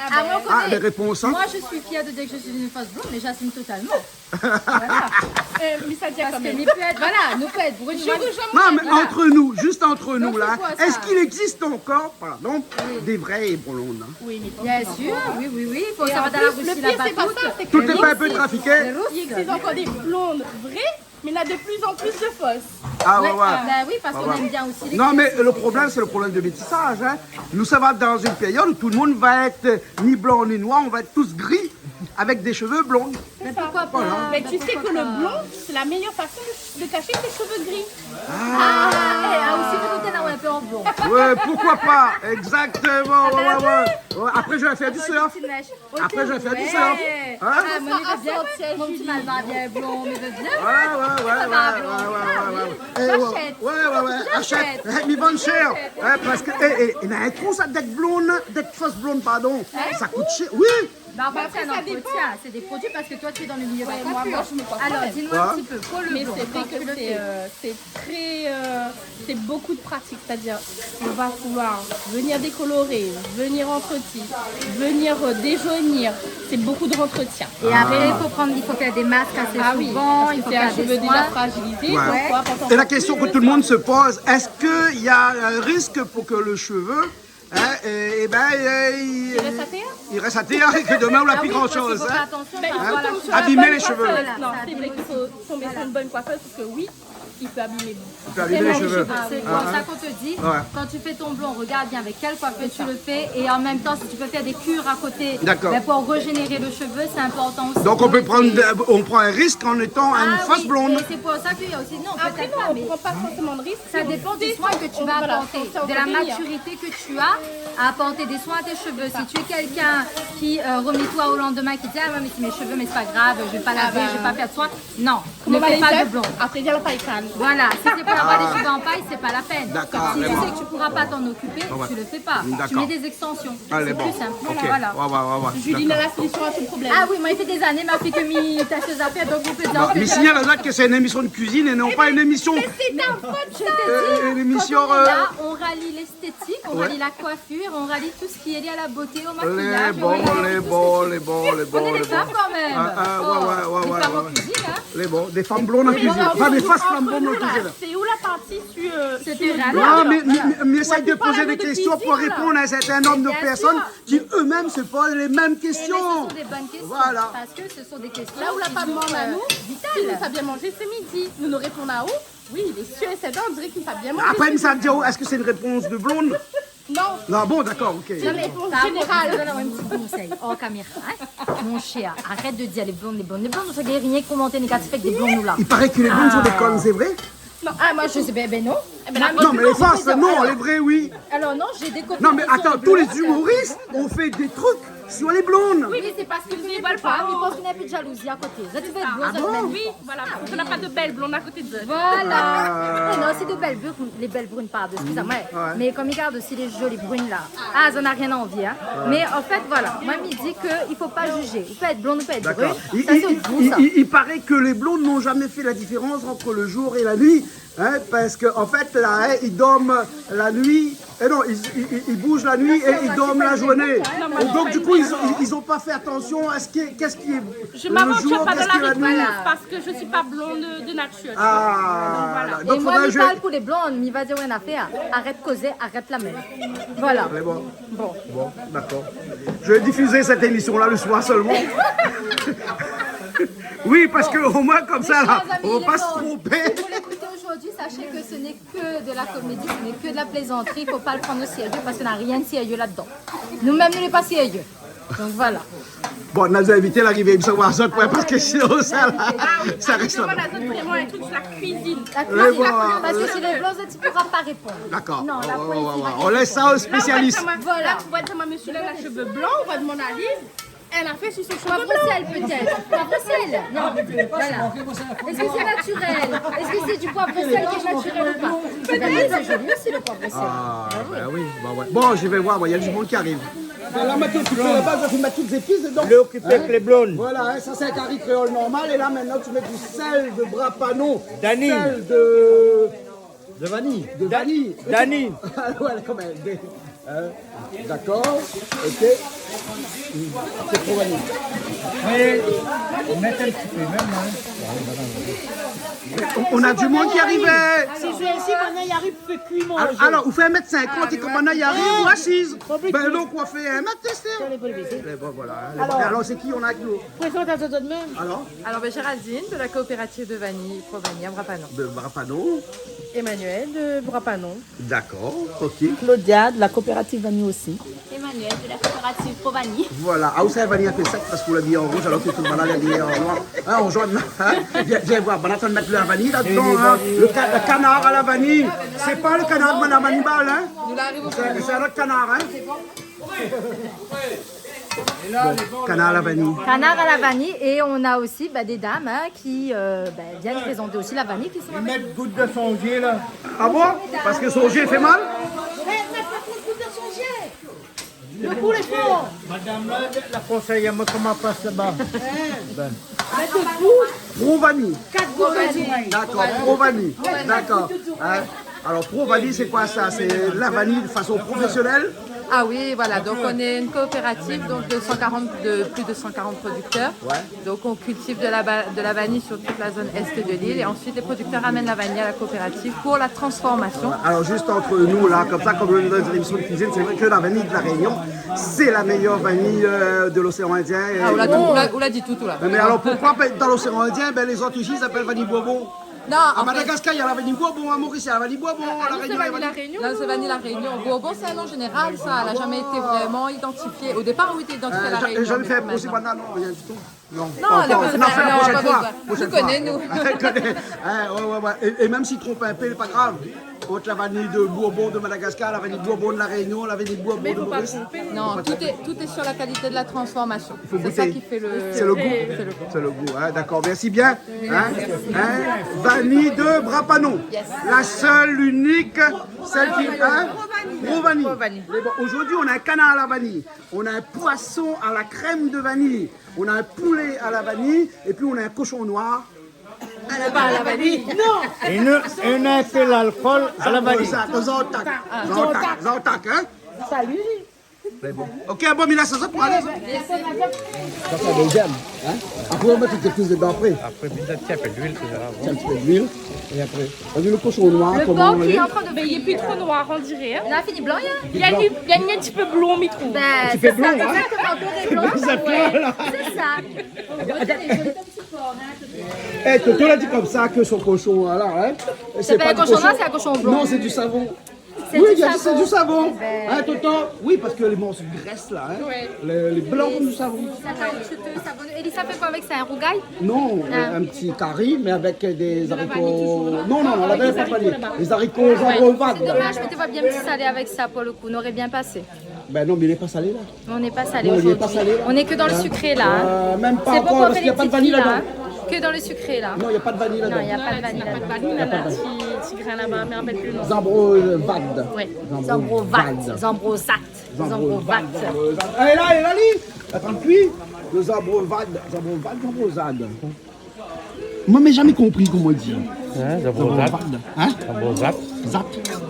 À mon côté, Ah, les réponses, hein. moi, je suis fière de dire que je suis une fausse blonde, mais j'assume totalement. Mais ça tient Parce quand que même. nous peut être, voilà, nous peut être brune. Non, mais entre nous, juste entre nous Donc, là, c'est quoi, ça? est-ce qu'il existe encore, pardon, des vraies blondes? Hein? Oui, mais Bien sûr, oui, oui, oui. Il faut Et savoir en dans la plus, le Russie, pire, là-bas, c'est pas ça, c'est que Tout est pas un peu trafiqué? il existe encore des blondes vraies, mais il y en a de plus en plus de fausses. Ah ouais, ouais. Ben oui, parce qu'on aime bien aussi les Non, mais le problème, c'est le problème de métissage. Hein. Nous, ça va dans une période où tout le monde va être ni blanc ni noir, on va être tous gris avec des cheveux blonds. Mais pourquoi pas? Mais tu sais que le blond, c'est la meilleure façon de cacher tes cheveux gris. Ah, aussi, peut-être un peu en blond. Ouais, pourquoi pas? Exactement. Ouais, ouais, ouais. Ouais, après, je vais faire du surf. Après, je vais faire du surf. Hein? Ah, mon petit malva bien blond, mais de bien. Ouais. Achète. Mais bonne chère. Parce que, il y a un trou, ça, d'être blonde, d'être fausse blonde, pardon. Ça coûte cher. Oui. Bah, en fait, c'est un entretien, c'est des produits parce que toi, tu es dans le milieu de la coiffure. moi, je me coiffe Alors, pas. dis-moi un petit peu, pour le Mais blond, c'est quand vrai tu le que fais. c'est très. C'est beaucoup de pratique. C'est-à-dire, on va pouvoir venir décolorer, venir entretenir, venir déjaunir. C'est beaucoup de rentretien. Et après, il faut faire des masques assez souvent, il faut c'est un faire des cheveu déjà soins. fragilisé. Ouais. donc, quoi, quand on Et la fait question plus que tout le monde se pose, est-ce qu'il y a un risque pour que le cheveu, il reste à terre et que demain on n'a plus grand-chose? Il faut Hein? faire attention Ben, par il rapport à faut la tomber sur cheveux. la Abîmer bonne les cheveux. coiffeuse. Voilà, Non, ça c'est abîme vrai les qu'il faut tomber sur une bonne coiffeuse parce que oui, il peut abîmer. Il peut abîmer les cheveux. C'est comme ça qu'on te dit, quand tu fais ton blond, regarde bien avec quelle coiffeuse tu le fais et en même temps, si tu peux faire des cures à côté D'accord. ben, pour régénérer le cheveu, c'est important aussi. Donc on prend un risque en étant une fausse blonde. Et c'est pour ça qu'il y a aussi, non, Après, peut-être non, pas, on mais ne prend pas forcément de risque. ça dépend des soins que tu vas apporter, de la maturité que tu as à apporter des soins à tes cheveux. Si tu es quelqu'un qui remet-toi au lendemain, qui dit ah ouais, mais c'est mes cheveux, mais c'est pas grave, je vais pas laver, je vais pas faire de soins. Non, ne fais pas de blond. Après, viens la paille crâne. Voilà, si c'est pour avoir des cheveux en paille, c'est pas la peine. D'accord, Si tu vraiment. sais que tu pourras pas t'en occuper, tu le fais pas. Tu D'accord. mets des extensions. Allez, C'est bon. plus simple. Ok. Voilà. Ouais. Juline a la solution à ce problème. Ah oui, moi, il fait des années, m'a fait que mi tâcheuse à faire, donc vous pouvez dire. Mais signale à Zach que c'est une émission de cuisine et non pas une émission. C'est un pote, je te dis. Une émission. Quand on est là, on rallie l'esthétique, on rallie la coiffure, on rallie tout ce qui est lié à la beauté, au maquillage. Les on rallie bons. On est des femmes quand même. Ouais. Des femmes en cuisine, hein. Les bons, des femmes blondes en cuisine. Enfin, des fausses femmes blondes en cuisine. C'est où la partie C'était Non, rallie. mais essaye de poser des questions pour répondre à un certain nombre de Bien personnes sûr. qui eux-mêmes se posent les mêmes Mais ce questions. sont des bonnes questions. Voilà. Parce que ce sont des questions. Là où la qui femme sont, demande à nous, si nous vitales. a bien mangé, c'est midi. Nous nous répondons à où? Oui, il est sûr et certain, on dirait qu'il a bien mangé. Après, ça me dit, oh, est-ce que c'est une réponse de blonde? Non, Non, bon, d'accord, ok. c'est une réponse Général. générale. Je donne un petit conseil hors caméra. Hein. Mon cher, arrête de dire les blondes. Ne regarde rien commenter négatif avec des blonds nous là. Il paraît que les blondes sont des connes, c'est vrai? Non, Ah, moi je sais, ben non. Non, mais les fausses, non, les vraies, oui. Alors non, j'ai des copines. Non, mais qui sont attends, tous les blondes. humoristes ont fait des trucs sur les blondes. Oui, mais c'est parce qu'ils ne dévoilent pas. Mais parce qu'il n'y a plus de jalousie à côté. Ça, tu fais de blonde, ça, tu fais- oui, voilà. On n'a pas de belles blondes à côté de eux. Voilà. Et non, c'est de belles brunes, les belles brunes, pardon, excusez-moi. Mais comme ils gardent aussi les jolies brunes là. Ah, ça n'a rien à envier. Hein. Mais en fait, voilà, moi, il me dit qu'il ne faut pas juger. Vous pouvez être blonde, vous pouvez être brune. Il, Ça, c'est vous, ça. il paraît que les blondes n'ont jamais fait la différence entre le jour et la nuit. Hein, parce qu'en fait, là, hein, ils dorment la nuit. Et non, ils bougent la nuit et ils dorment la journée. Et donc, du coup, ils n'ont pas fait attention à qu'est-ce qui est Je le m'aventure jour, pas dans qu'est-ce qui est la la nuit. réponse parce que je suis pas blonde de nature. Ah, voilà. donc Et moi, faudrait je parle pour les blondes, mais il va dire une affaire. Arrête de causer, arrête la main. Voilà. Mais bon, d'accord. Je vais diffuser cette émission-là le soir seulement. Oui, parce que au moins comme ça, là, on va pas se tromper. Pour l'écouter aujourd'hui, sachez que ce n'est que de la comédie, ce n'est que de la plaisanterie. Il ne faut pas le prendre au sérieux parce qu'il n'y a rien de sérieux là-dedans. Nous-mêmes, nous n'est pas sérieux. Donc voilà. Bon, on a dû éviter l'arrivée de savoir ça, parce que sinon, ça, là, ça reste Je vois là. la zone vraiment un truc sur la cuisine. La Mais cuisine, bon, parce que si les blancs, tu ne pourras pas répondre. D'accord. Non, la poésie. On laisse ça aux spécialistes. Voilà. Là, tu vois dire, ma monsieur là, la cheveux blancs, on va demander à Lise. Elle a fait sur ses cheveux Poivre blancs. sel peut-être. Poivre sel. Non, voilà. Est-ce que c'est naturel? Est-ce que c'est du poivre sel qui est naturel ou pas? Peut-être. C'est joli aussi le poivre sel. Ah, ben oui, bah ouais. Bon, je vais voir, il y a du monde qui arrive. Ben là, maintenant, tu fais la base, tu mets toutes les épices dedans. Le occupé avec les blondes. Voilà, hein, ça c'est un curry créole normal. Et là, maintenant, tu mets du sel de Brapano. Dani. Sel de... De vanille. De vanille. Dani. Voilà, comme elle. D'accord, ok. C'est trop vanille. Mettez un petit peu, même. On a du monde qui arrivait. Si je suis ici, maintenant, il arrive, peut cuire mon Alors, vous faites 1m50 et comme on y arrive, ou assise. Ben donc, on fait 1m tester. Bon, voilà. Alors, c'est qui on a avec nous? Présente à toi de même. Alors, Alors, Géraldine de la coopérative de vanille Provani à Brapano. de Brapano. Emmanuel de Brapanon. D'accord, ok. Claudia de la coopérative Vanille aussi. Emmanuel de la coopérative Provani. Voilà. Ah, vous savez, vanille a fait sec parce qu'on l'a mis en rouge alors que tout le monde l'a mis en noir. Hein, en jaune. Hein? Viens voir, on attend de mettre la vanille là-dedans. Hein? Le canard à la vanille. C'est pas le canard de Madame Hannibal, hein? C'est un autre canard, hein? Bon, canard à la vanille. Canard à la vanille. Et on a aussi des dames qui viennent présenter aussi la vanille qui sont avec nous. Mettre goutte de songier, là. Ah bon? Parce que son jet fait mal? Le poulet fort. Madame, la conseillère, moi, comment passe là-bas? Pro vanille. 4 gouttes de D'accord, pro vanille. D'accord. Hein? Alors, pro vanille, c'est quoi ça? C'est la vanille de façon professionnelle? Ah oui, voilà. Donc, on est une coopérative donc de plus de 140 producteurs. Ouais. Donc, on cultive de la vanille sur toute la zone est de l'île. Et ensuite, les producteurs amènent la vanille à la coopérative pour la transformation. Alors, juste entre nous, là, comme ça, comme dans une émission de cuisine, c'est vrai que la vanille de la Réunion, c'est la meilleure vanille de l'océan Indien. Et- Ah, on l'a dit tout là. Mais alors, pourquoi dans l'océan Indien, les autres ici, ils s'appellent vanille Bourbon? Non, À en fait, Madagascar, il y a la vanille Bourbon, à Maurice, il y a la vanille Bourbon, à la Réunion, il y a la vanille... Réunion. là, c'est vanille la Réunion. Bourbon, c'est un nom général, ça. Elle n'a jamais été vraiment identifiée. Au départ, oui, c'était identifié à la Réunion. J'ai jamais mais fait un pas procès maintenant. banane, non, rien du tout. Non, Non, pas elle a encore. pas Non, fais la prochaine pas fois. besoin. Prochaine Vous fois. connaissez, nous. Elle connaît. Ouais. Et même s'il trompe un peu, c'est pas grave. Entre la vanille de Bourbon de Madagascar, la vanille de Bourbon de la Réunion, la vanille de Bourbon de Maurice. Non, tout est sur la qualité de la transformation. C'est goûter. ça qui fait le... C'est le goût. C'est le goût. C'est le goût, hein, d'accord. Merci bien. Vanille de Brapano. La seule, unique, celle qui... Gros vanille. Mais bon, aujourd'hui, on a un canard à la vanille. On a un poisson à la crème de vanille. On a un poulet à la vanille. Et puis, on a un cochon noir. à la vanille. Non. Et une était l'alcool à la vanille. Zantac, hein? Salut. Ok, bon, mais là, c'est ça pour aller. Ça, c'est la deuxième. Hein? Après, on met toutes les pièces dedans après. Après, peut-être qu'il y a un peu d'huile, c'est grave. Tiens, un petit peu d'huile. Et après, on dit le cochon noir. Le comment porc on qui est. est en train de Mais il est plus trop noir, on dirait. Hein. Il a fini blanc, hein? Il y a un petit peu blond, mais trop. Ben, Tu fais c'est blanc, ça, hein? exactement, doré blanc. C'est ça. Eh, Toto l'a dit comme ça que son cochon, là, hein? C'est pas un du cochon noir, c'est un cochon blanc. Non, c'est du savon. C'est Oui, du il a dit c'est savon. du savon. Ben- Hein, Toto? Oui, parce que les morceaux de graisse, là, hein? Ouais. Les blancs du savon. Ça caoutchouteux, savonneux. Et ça fait quoi avec ça? Un rougail? Non, un petit curry, mais avec des haricots... Non, on l'avait pas vanille. Des haricots genre vagues. Dommage, mais tu vois bien petit salé avec ça pour le coup. On aurait bien passé. Ben non, mais il n'est pas salé, là. On n'est pas salé Non, il est aujourd'hui. pas salé, là. On est que dans le sucré là. hein. Même pas C'est encore, pourquoi on parce fait qu'il n'y les a pas de petites vanille filles là. là-dedans. hein. Que dans le sucré là. Non, il n'y a pas de vanille Non, il là-dedans. n'y a pas de vanille Il n'y a pas de là-dedans. vanille, là, petit grain là-bas, mais on rappelle plus le nom. Zambro-vade. Ouais. Zambrovat. Zambrosat. Zambrovat. Elle est là, Lise. Attends, puis, le Zambro-vade. Zambro-vade. Moi, mais jamais compris comment dire. Zambrosat. Hein? Zambrosat. Zat.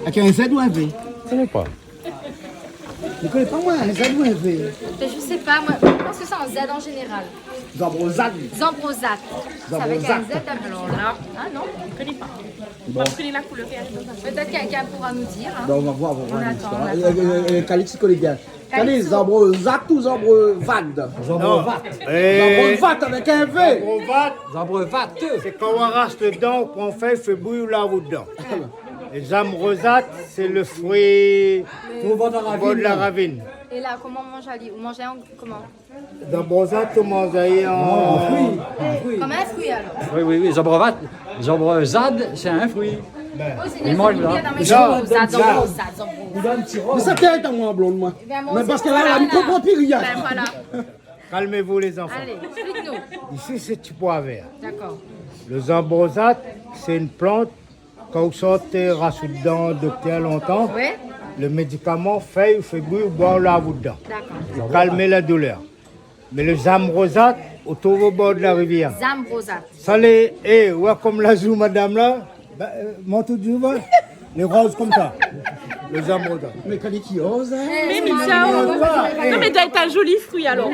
Avec un Z ou un V? Je ne sais pas. Je ne connais pas moi, un Z ou un V? Ben, je sais pas, moi, je pense que c'est en Z en général. Zambrosat. Zambrosat. C'est avec un Z alors là. Ah non, Je ne connais pas. Bon. Je connais la couleur. peut-être quelqu'un pourra nous dire. Hein. Ben, on va voir, on va On voir. attend. Calix connaît bien. Calix, Zambrosat ou Zambrovat? Zambrovat. Zambrovat avec un V. Zambrovat. C'est quand on arrache dedans, qu'on fait bouillir la roue dedans. Les zambrosat, c'est le fruit Au bord de la au bord de la ravine. Et là, comment on mange à l'île? Vous mangez en comment? Zambrosat, on mange en Comme un fruit alors. Oui. Zambrovat. Zambrozad, c'est un fruit. Oh, c'est Il une mange fruit, là. il y a dans mes Non, zambrosat. Mais ça tête à moi, blonde, moi. Ben, moi Mais aussi, parce que là, voilà, elle me comprend plus rien. Ben voilà. Calmez-vous les enfants. Allez, explique-nous. Ici, c'est du pois vert. D'accord. Le zambrosat, c'est une plante, quand vous sortez rassou dedans depuis longtemps, Oui, le médicament fait bouillir, boire la roue dedans. d'accord. Pour calmer la douleur. Mais le zambrosat, autour au bord de la rivière. Zambrosat. Ça les, ouais, comme la joue, madame là, mon tout du vin, les roses comme ça. Le zambrosat. Mais quand il qui ose, hein? Mais ciao. Non, mais doit être un joli fruit alors.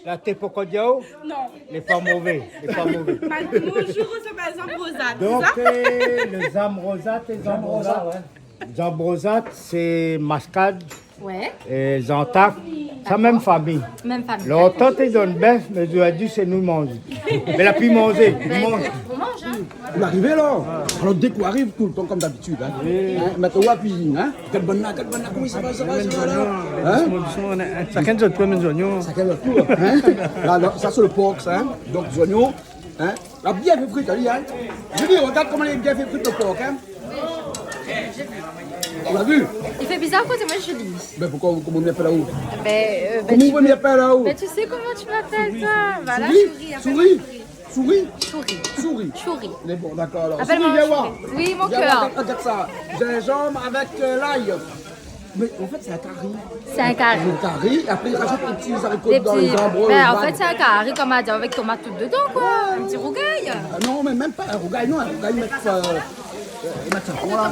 La tepocodiao, Non. les pas mauvais, les pas mauvais. Bonjour, c'est pas Zambrosat. Donc, le zambrosat et zambrosat. Zambrosat, c'est mascade Ouais, et zantac, c'est même famille. même famille. Longtemps, ils donnent bœuf, mais je dit c'est nous manger. Mais la pu manger, Ben, nous mange. on mange, hein? Vous arrivez là. Alors dès qu'on arrive, tout le temps comme d'habitude. Hein? Maintenant, on va cuisiner. Hein? Quelle bonne là, comment ça va là? Hein? Chacun de toi, mes oignons. Ça calme tout. Hein? Là, ça c'est le porc, ça. Hein? Donc, les oignons. Hein? La bien fait frite, hein? Je dis, regarde comment il est bien fait frite le porc. Hein? On l'a vu? Il fait bizarre quand moi je lis. Mais pourquoi comment on m'appelle là-haut? Ben, Comment on m'appelle là-haut? ben, tu sais comment tu m'appelles toi? Voilà, Souris? Souris. Souris? Souris. Souris? Souris. Mais bon, d'accord. Alors, Appelle-moi Souris, viens voir. Souris. Oui, mon Viens cœur. voir, regarde ça. Gingembre avec l'ail. Mais en fait, c'est un carré. C'est un carré. Un carré, après il rajoute des petits haricots Des dans les petits. arbres. Ben, en fait, c'est un carré comme à dire avec tomate tout dedans, quoi. Un petit rougail. Non, mais même pas un rougail, non, un rougail, ils mettent ça. Voilà.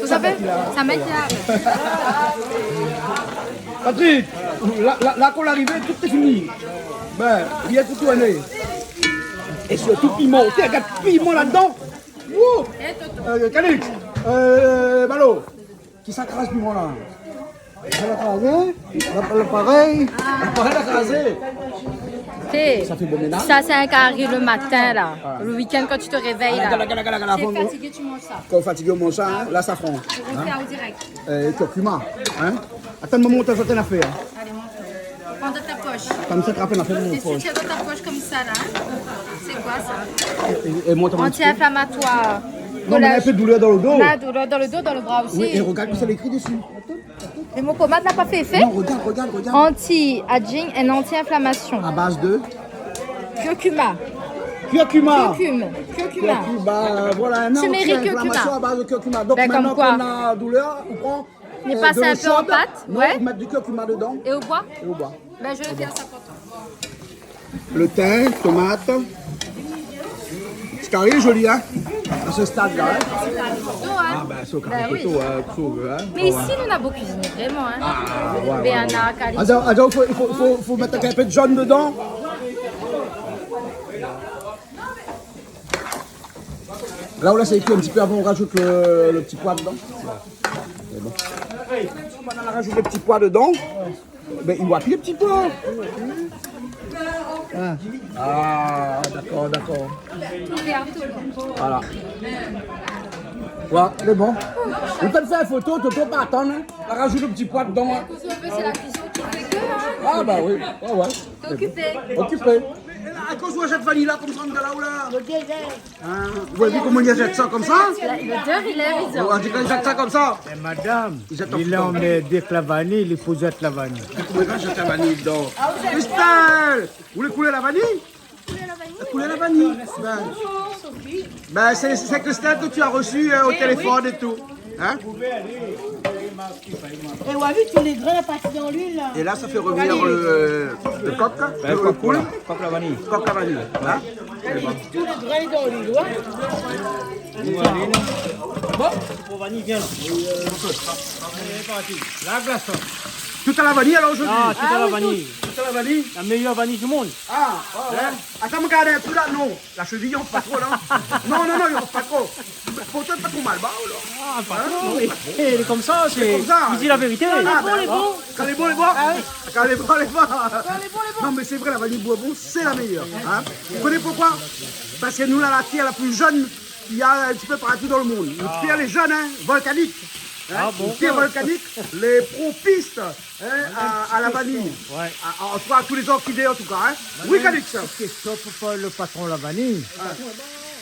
Vous savez, ça m'énerve. Patrick, là qu'on est arrivé, tout est fini. Ben, rien tout tourné. Et surtout piment. Tu regarde piment là-dedans. Wouh! Calix, Malo, qui s'accrase piment là? Ça l'a crasé, l'appareil, l'appareil l'a crasé. Ça fait bon ménage. Ça, c'est un carré le matin, là. Le week-end, quand tu te réveilles, là. Regarde, Tu es fatigué, tu manges ça. quand fatigué, on mange ça, hein? Là, ça prend. Je refais au direct. Curcuma. Hein? Attends, maman, t'as certaines affaires. Allez, montre. Prends dans ta poche. Comme ça, tu rappelles l'affaire de mon Et si poche. tu as dans ta poche comme ça, là, c'est quoi ça? Et montre un petit peu. Anti-inflammatoire. Non, mais un peu de douleur dans le dos. La douleur dans le dos, dans le bras aussi. Oui, et regarde, c'est écrit dessus. Le mot pommade n'a pas fait effet. Non, regarde. Anti-aging et anti-inflammation. À base de Curcuma. curcuma. Curcuma. Bah, voilà un Turmeric, anti-inflammation curcuma. à base de curcuma. Donc Ben, comme maintenant quoi. qu'on a douleur, on prend Les de passer l'eau un peu en chaude. pâte, Non, ouais. mettre du curcuma dedans Et au bois? et au bois. Ben, je vais faire ça pour toi. Le thym, tomate. C'est carré joli, hein, à ce stade-là. Hein. Ah, ben, c'est au carré Ben oui. photo, hein. Mais ici, nous, on a beau cuisiner, vraiment. Hein. Béana, Cali. Alors, faut mettre un peu de jaune dedans. Là, on laisse écrire un petit peu avant, on rajoute le petit pois dedans. C'est bon. On rajoute le petit pois dedans. Ben, il voit plus le petit pois. Ah, d'accord. Voilà. Voilà, c'est bon. On peut faire une photo, Toto pas attendre. Hein. On rajoute le petit pois dedans. Hein. C'est la cuisson qui fait que, hein. Ah, bah oui. Ouais. T'es occupé. Occupé. À cause de cette vanille là, comme ça, on est là ou là. Hein, vous voyez comment il jette ça comme ça? Le deur, il est bizarre. On dit qu'il jette ça comme ça. Mais madame, Jette en il en dedans. met dès que la vanille, il faut jeter la vanille. Vous pouvez pas jeter la vanille dedans. Christelle, vous voulez couler la vanille? Couler la vanille. Ben c'est Christelle que tu as reçu au téléphone et tout. Hein? Et on a vu tous les grains partis dans l'huile là. Et là, ça fait revenir le coq, le cool, Coq la vanille. coq à vanille. Hein? Tous les grains dans l'huile, ouais. Pour vanille, viens là. La glace. Tout à la vanille alors aujourd'hui? Ah, tout à la vanille. Tout à la vanille? La meilleure vanille du monde. Ah, ouais. Attends, regarde un peu là, non. La cheville, il rentre pas trop là. Non, il rentre pas trop. Faut pas trop mal, bah, là. Ah, pas trop. Elle est comme ça, c'est. comme ça. Il dit la vérité. Ah, Bon, les bons. Quand les bons, les bons. Quand les bons, les bons. Non, mais c'est vrai, la vanille Bourbon, c'est la meilleure. Hein? Vous connaissez pourquoi? Parce que nous, là, la pierre la plus jeune qu'il y a un petit peu partout dans le monde. Une pierre, les jeunes, hein, volcanique. Hein? Ah bon? Une pierre volcanique, les propistes à la vanille. Ouais. En tout cas, à tous les orchidées, en tout cas. Hein? Oui, Calix. Question pour pas le patron la vanille.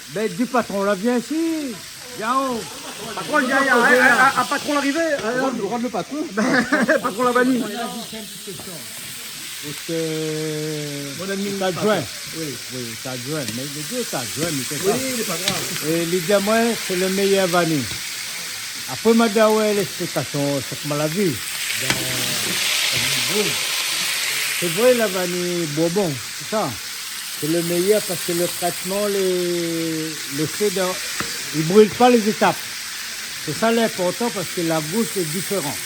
Ben, du patron là, viens ici. Viens haut. Patron, il y a un patron l'arrivée. Rendre le patron. Patron la vanille. Est-ce que. Mon ami t'adjoint. Oui, t'adjoint. Mais le Dieu t'adjoint, mais c'est ça. Oui, il n'est pas grave. Et les diamants, c'est le meilleur vanille. Après, ma ouais, l'explication, c'est que je l'ai vu. C'est vrai, la vanille Bourbon, c'est ça. C'est le meilleur parce que le traitement, le fait de. Il ne brûle pas les étapes. C'est ça l'important parce que la gousse est différente.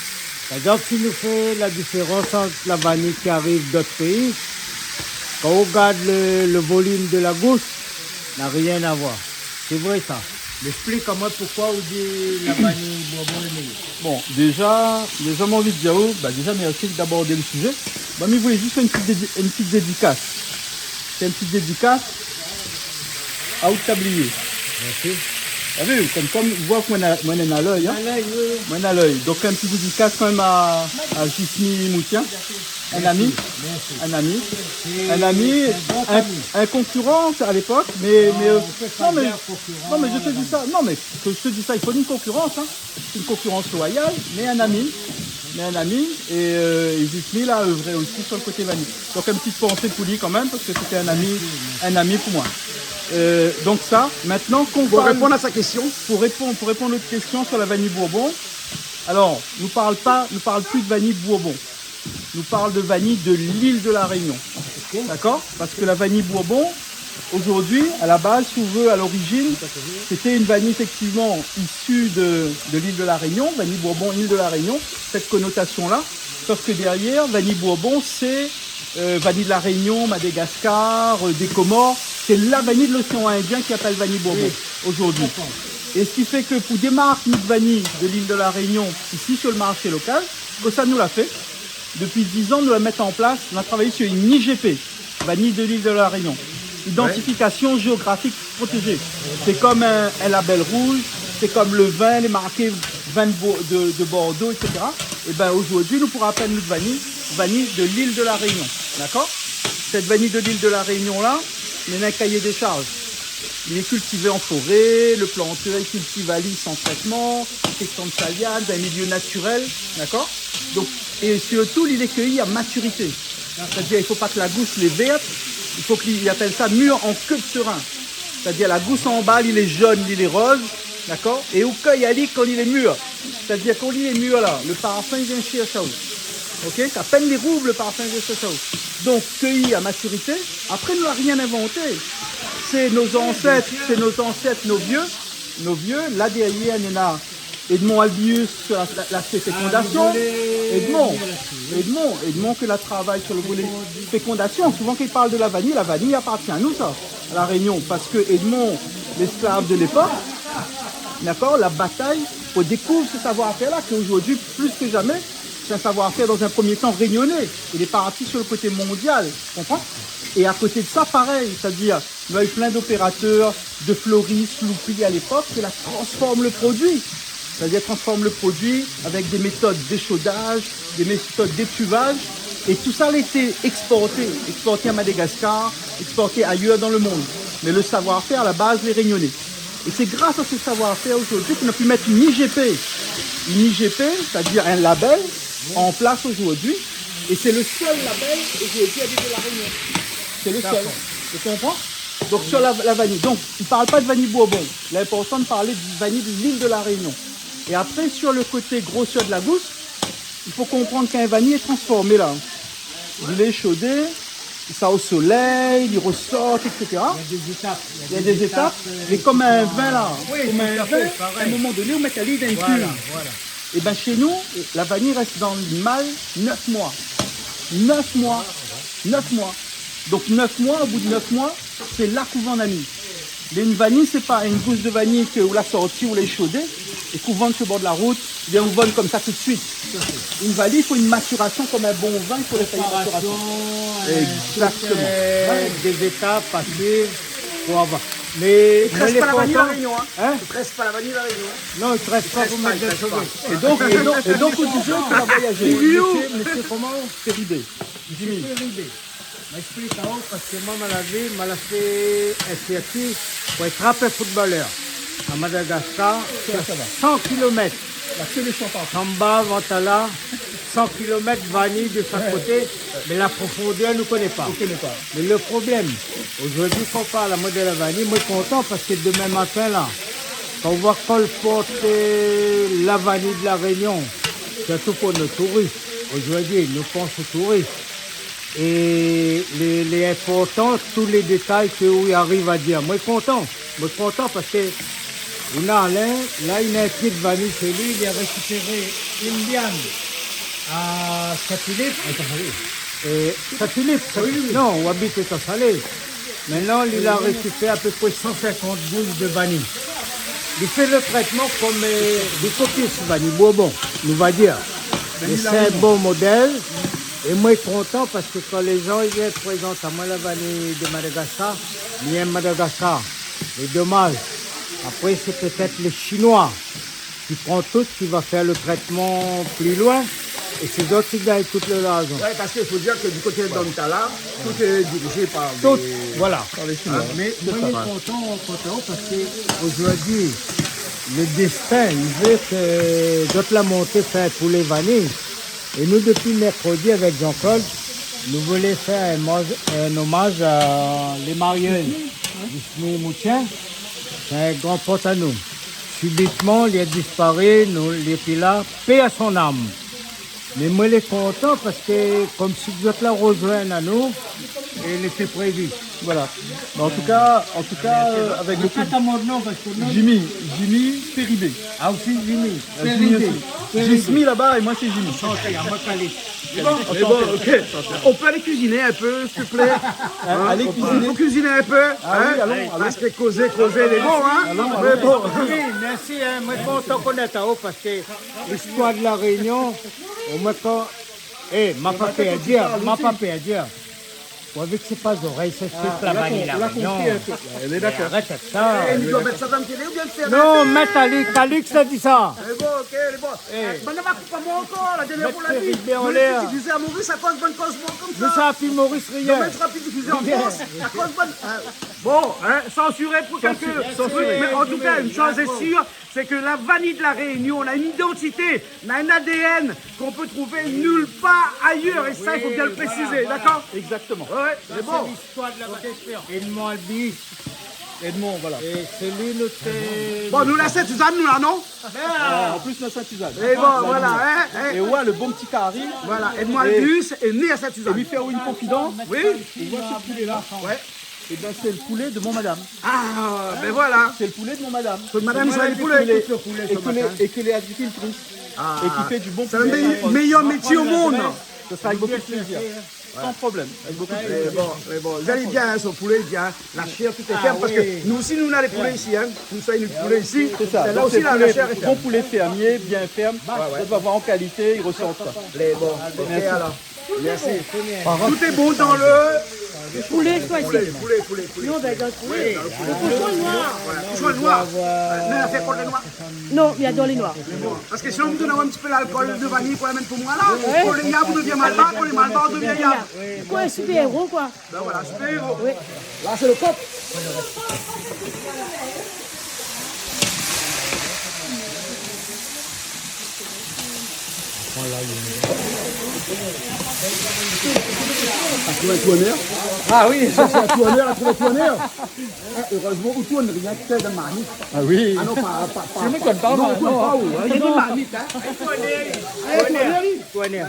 Par exemple, si nous fait la différence entre la vanille qui arrive d'autres pays, quand on regarde le volume de la gousse, n'a rien à voir. C'est vrai ça. Explique-moi pourquoi vous dites la vanille Bourbon est meilleure. Bon, déjà j'ai envie de dire, déjà merci d'aborder le sujet. Mais je voulais juste faire une petite dédicace. C'est une petite dédicace à haut tablier. Merci. Vous avez vu, comme vous voyez que moi on a l'œil. Hein? Moi on a l'œil. Donc un petit dédicace quand même à Gismi Moutien. Un ami, un concurrent à l'époque, non mais je te dis ça, il faut une concurrence, hein. Une concurrence loyale, mais un ami, et Gismi là œuvrait aussi sur le côté vanille. Donc une petite pensée pour lui quand même, parce que c'était un ami pour moi. Donc ça, maintenant qu'on Pour répondre à sa question. Pour répondre à notre question sur la vanille Bourbon, alors, nous parle plus de vanille Bourbon. Nous parle de vanille de l'île de la Réunion. D'accord? Parce que la vanille Bourbon, aujourd'hui, à la base, si vous voulez, à l'origine, c'était une vanille effectivement issue de l'île de la Réunion, vanille Bourbon, île de la Réunion, cette connotation-là. Sauf que derrière, vanille Bourbon, c'est vanille de la Réunion, Madagascar, des Comores. C'est la vanille de l'océan Indien qui appelle vanille Bourbon aujourd'hui. Et ce qui fait que pour démarrer notre vanille de l'île de la Réunion ici sur le marché local, que ça nous l'a fait. Depuis 10 ans, nous la mettons en place. On a travaillé sur une IGP, vanille de l'île de la Réunion. Identification géographique protégée. C'est comme un label rouge, c'est comme le vin, les marqués vin de Bordeaux, etc. Et bien aujourd'hui, nous pourrons appeler notre vanille de l'île de la Réunion. D'accord? Cette vanille de l'île de la Réunion-là, il y a un cahier des charges. Il est cultivé en forêt, le planteur est cultivé à l'île sans traitement, section de saliade, un milieu naturel, d'accord? Donc, et surtout, il est cueilli à maturité. C'est-à-dire, il ne faut pas que la gousse les verte, il faut qu'il appelle ça mûr en queue de serin. C'est-à-dire, la gousse en bas, il est jaune, il est rose, d'accord? Et au cueil à l'île quand il est mûr. C'est-à-dire, quand il est mûr là, le parfum, il vient chez Chaou. Ok? À peine les rouves, le parfum vient chez Chaou. Donc, cueilli à maturité, après, nous n'avons rien inventé. C'est nos ancêtres, nos vieux. Là derrière, il y en a Edmond Albius sur l'aspect fécondation. Edmond que la travaille sur le volet fécondation. Souvent qu'il parle de la vanille appartient à nous, ça, à la Réunion. Parce que Edmond, l'esclave de l'époque, d'accord, la bataille pour découvrir ce savoir-faire-là, qu'aujourd'hui, plus que jamais, c'est un savoir-faire dans un premier temps réunionnais. Il est parti sur le côté mondial, tu comprends? Et à côté de ça, pareil, c'est-à-dire, il y a eu plein d'opérateurs, de fleuristes, loupilles à l'époque, qui transforment le produit. C'est-à-dire, transforment le produit avec des méthodes d'échaudage, des méthodes d'étuvage. Et tout ça a été exporté à Madagascar, exporté ailleurs dans le monde. Mais le savoir-faire, à la base, les Réunionnais. Et c'est grâce à ce savoir-faire aujourd'hui qu'on a pu mettre une IGP. Une IGP, c'est-à-dire un label, en place aujourd'hui. Et c'est le seul label aujourd'hui à l'île de la Réunion. C'est le seul. Tu comprends? Donc sur la vanille. Donc, il ne parle pas de vanille Bourbon. Il est important de parler de vanille de l'île de la Réunion. Et après, sur le côté grosseur de la gousse, il faut comprendre qu'un vanille est transformé là. Il est chaudé, ça au soleil, il ressort, etc. Il y a des étapes. Et comme un vin là, comme un vin, à un moment donné, on met la lit d'un cul. Et bien chez nous, la vanille reste dans le mâle 9 mois. 9 mois. 9 mois. Donc 9 mois, au bout de 9 mois, c'est là qu'on vend la nuit. Une vanille, c'est pas une gousse de vanille que vous la sortie, vous l'échaudez, et qu'on vend sur le bord de la route, bien on vend comme ça tout de suite. Une vanille, il faut une maturation comme un bon vin, il faut les faire une maturation. Exactement. Des étapes passées pour avoir. Mais Il ne reste pas la vanille à la Réunion. Hein? Il ne reste pas la vanille à la Réunion. Non, il ne reste pas pour mettre des cheveux. Et donc, vous disiez qu'on a voyagé. Monsieur comment? Péribé. Jimmy. M'explique parce que moi, m'a fait un circuit pour être rappeur footballeur à Madagascar, 100 km. Samba, Vantala, 100 km vanille de chaque côté, mais la profondeur ne connaît pas. Mais le problème, aujourd'hui, quand on parle à moi de la vanille, moi je suis content parce que demain matin, là, quand on voit colporter la vanille de la Réunion, surtout pour nos touristes, aujourd'hui, nous pensons aux touristes. Et les importants, tous les détails qu'on arrive à dire. Moi, je suis content parce que on a Alain, là, il a un pied de vanille chez lui, il a récupéré une liane à Saint-Philippe. Saint-Philippe, non, on habite à Salé. Maintenant, il a récupéré à peu près 150 gousses de vanille. Il fait le traitement comme des copies de vanille Bourbon, on va dire. C'est un bon modèle. Et moi, je suis content parce que quand les gens viennent présenter à moi la vanille de Madagascar, il y a Madagascar. C'est dommage. Après, c'est peut-être les Chinois qui prennent tout, qui va faire le traitement plus loin. Et c'est d'autres qui gagnent toute leur argent. Oui, parce qu'il faut dire que du côté d'Antala, tout est dirigé par les Chinois. Mais moi, je suis content parce qu'aujourd'hui, le destin, il veut que d'autres la montée fait pour les vanilles. Et nous, depuis mercredi, avec Jean-Claude, nous voulions faire un hommage à les mariés. Gismi Moutien, c'est un grand pote à nous. Subitement, il a disparu, nous, il était là, paix à son âme. Mais moi, je suis content parce que, comme si vous êtes là rejoindre à nous, il était prévu. Voilà. Mais en tout cas, avec le Jimmy Péribé. Ah aussi, Jimmy. Jismi là-bas et moi c'est Jimmy. Bon, ok. On peut aller cuisiner un peu, s'il te plaît. Allez cuisiner. Faut cuisiner un peu. oui, allons. Parce que causer, les bons, hein. Mais bon, oui, merci. Moi, je suis content qu'on est à haut parce que l'histoire de la Réunion, au moins quand. Ma papa a dire. Vous avez que c'est pas oreilles, c'est la vanille, la Réunion. Elle est d'accord. Arrête avec ça. Tu dois mettre ça dans le télé ou bien le faire? Non, mais Calix a dit ça. C'est bon, ok, c'est bon. Maintenant, on va couper moi encore, la dernière fois, la vie. Tu disais à Maurice, à cause bonne cause, bon, comme ça. Mais ça a fait Maurice rien. Non, mais tu vas plus diffuser en France, à cause bonne. Bon, censuré pour quelques. Mais en tout cas, une chose est sûre, c'est que la vanille de la Réunion, on a une identité, on a un ADN qu'on peut trouver nulle part ailleurs. Et ça, il faut bien le préciser, d'accord? Exactement. Ouais, c'est bon. C'est l'histoire de la vanille. Edmond Albi. Edmond, voilà. Et c'est lui notre. Bon, nous, la Sainte-Suzanne, nous, là, non? En plus, notre Sainte-Suzanne. Et bon, voilà, Et ouais, le bon petit carré. Voilà, Edmond Albus est né à Et Sainte-Suzanne. lui faire une confidence. Oui. On voit ce poulet-là. Ouais. Et bien, c'est le poulet de mon madame. Ah, ben voilà. C'est le poulet de mon madame. Madame, ça a le poulet. Et que les agricultrices. Et qui fait du bon C'est poulet. le meilleur métier au monde. Ce sera avec beaucoup de plaisir. Sans problème. Avec beaucoup de plaisir. Mais bon, vous allez bien, hein, son poulet, bien. La chair, tout est ferme. Parce que nous aussi, nous, on a les poulets ici. Hein. Nous sommes les poulets ici. C'est ça. Là Donc, aussi, la chair est bon ferme. poulet fermier, bien ferme. Ça va voir en qualité, ils ressentent ça. Les bons. Ok, alors. Merci. Tout est bon dans le. Poulet choisi. Poulet. Non, ben dans le poulet. Le cochon noir. Cochon noir. Mais elle fait contre les noirs. Non, il y a dans les noirs. Parce que sinon, vous donnez un petit peu l'alcool de vanille pour la mettre pour moi là. Pour les yabs, vous devenez malbar. Pour les malbars, vous devenez yabs. Quoi, un super-héros, quoi. Ben voilà, super héros. Oui. Là, c'est le cop. À trouver un tourneur. Ah oui. Ça, c'est un tourneur, à trouver un tourneur. Heureusement, où tourne rien que de marmite. Ah oui. Ah non, pas. Je me connais pas, non, moi. on tourne pas où. Il y a des marmites, hein. Tourneur.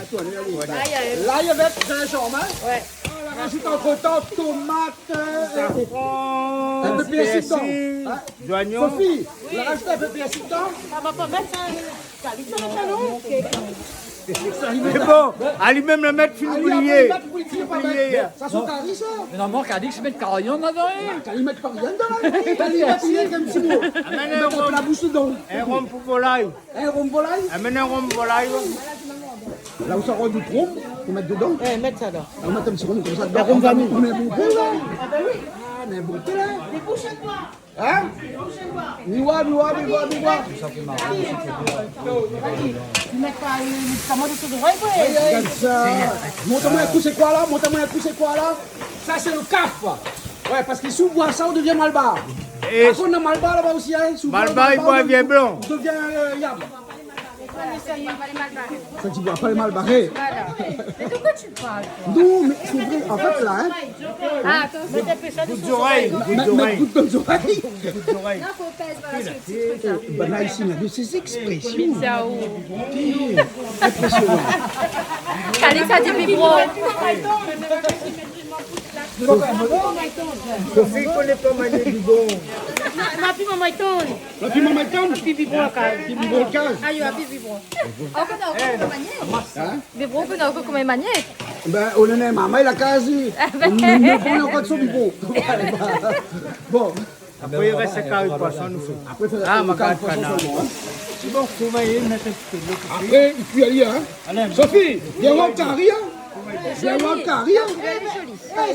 Là, il y avait Saint-Germain. Ouais. On rajoute entre-temps tomates, un peu de persil dedans. Joignon. Sophie, on rajoute un peu de persil dedans. Ça va pas mettre ça. C'est bon. Allez même le mettre fin oublié. Ça sont carrés, ça. Mais non, moi, qui a dit que je mets de carillon dedans. Quand ils mettent pas rien dedans. Quand ils mettent rien comme petit mot. Ils mettent la bouche dedans. Un rhum pour volaille. Un rhum volaille. Amène un rhum volaille. Là où ça rend du rhum, on met dedans. Mettre ça là. On met un petit rhum comme ça dedans. Un rhum vanille. On met un bon thé là. Ah ben oui. Ah, on met un bon thé là. Des bouchées de bois. Hein? Miwa. Tu mets pas les médicaments de tout droit, quoi. Regarde ça. Montre-moi un coup, c'est quoi là? Ça, c'est le CAF. Ouais, parce que si on boit ça, on devient malbar. Et Par contre, on a malbar là-bas aussi. Hein. Si on boit Malbar, il boit bien blanc. on devient yab. Ça, tu bois pas les malbarrés. Mais de quoi tu parles? Non, mais c'est vrai. En fait, là, hein. Ah, attends, c'est Gouttes d'oreille. Mettre gouttes dans les oreilles. Non, faut pèse, voilà, sur le petit truc, là. Ben là, ici, on a de ces expressions. Impressionnant. Calix a dit vibro. Sophie connaît pas manier du bon. Ma pima maiton. La piment maintenant, Pi vibro la case. piment 15. Ah, il y a vibro. On connaît encore comment manier. Vibro, on connaît encore comment manier. Ben, on en a maman, il a quasi. On ne prend encore de son biberon. Bon. Après, il reste un carré de poisson, nous faisons. Après, faire Ah, un ma carré carte de poisson canard. seulement, hein. C'est bon, surveiller, mettre un petit peu de l'eau. Après, il peut y aller, hein. Sophie, viens voir le carré, hein. Viens voir le carré, hein.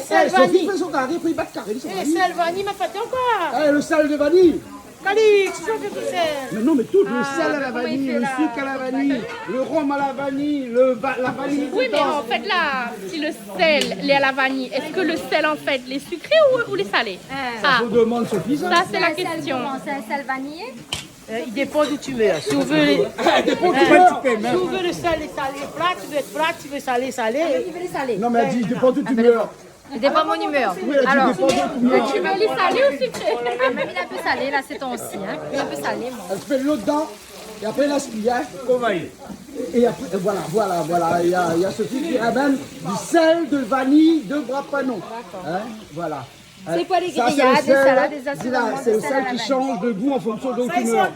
Sel Sophie vanille. fait son carré, après il bat le carré. Sel vanille, m'a fait encore. Le sel de vanille. Calix, tu veux que sel. Mais non, mais tout, le sel à la vanille, le sucre à la vanille, le rhum à la vanille, la vanille. Oui, mais en fait là, si le sel est à la vanille, est-ce que le sel en fait les sucrés ou les salés? Ah, Je demande Sophie, ça. ça c'est la question. C'est un sel vanillé. Il dépend d'où tu veux. Si vous veux, Dépend du si beurre. vous veux le sel et salé plat, tu veux être plat, tu veux salé, salé. Il veut les saler. Non, mais elle dit, dépend du beurre. Il dépend de mon humeur. Oui, elle dit, Alors, dépend du beurre. Tu veux les salés ou sucrés? ah, même il est un peu salé, là, c'est ton aussi. Hein. Il est un peu salé, moi. Elle fait de l'eau dedans, et après elle aspire, hein. Convaille. Et après, voilà. Il y a Sophie qui ramène du sel de vanille de Brapanon. Hein, voilà. C'est quoi les Ça, c'est grillades, le des sel- salades, des assaisonnements, c'est le des sel salades à qui la change de goût en fonction de l'humeur.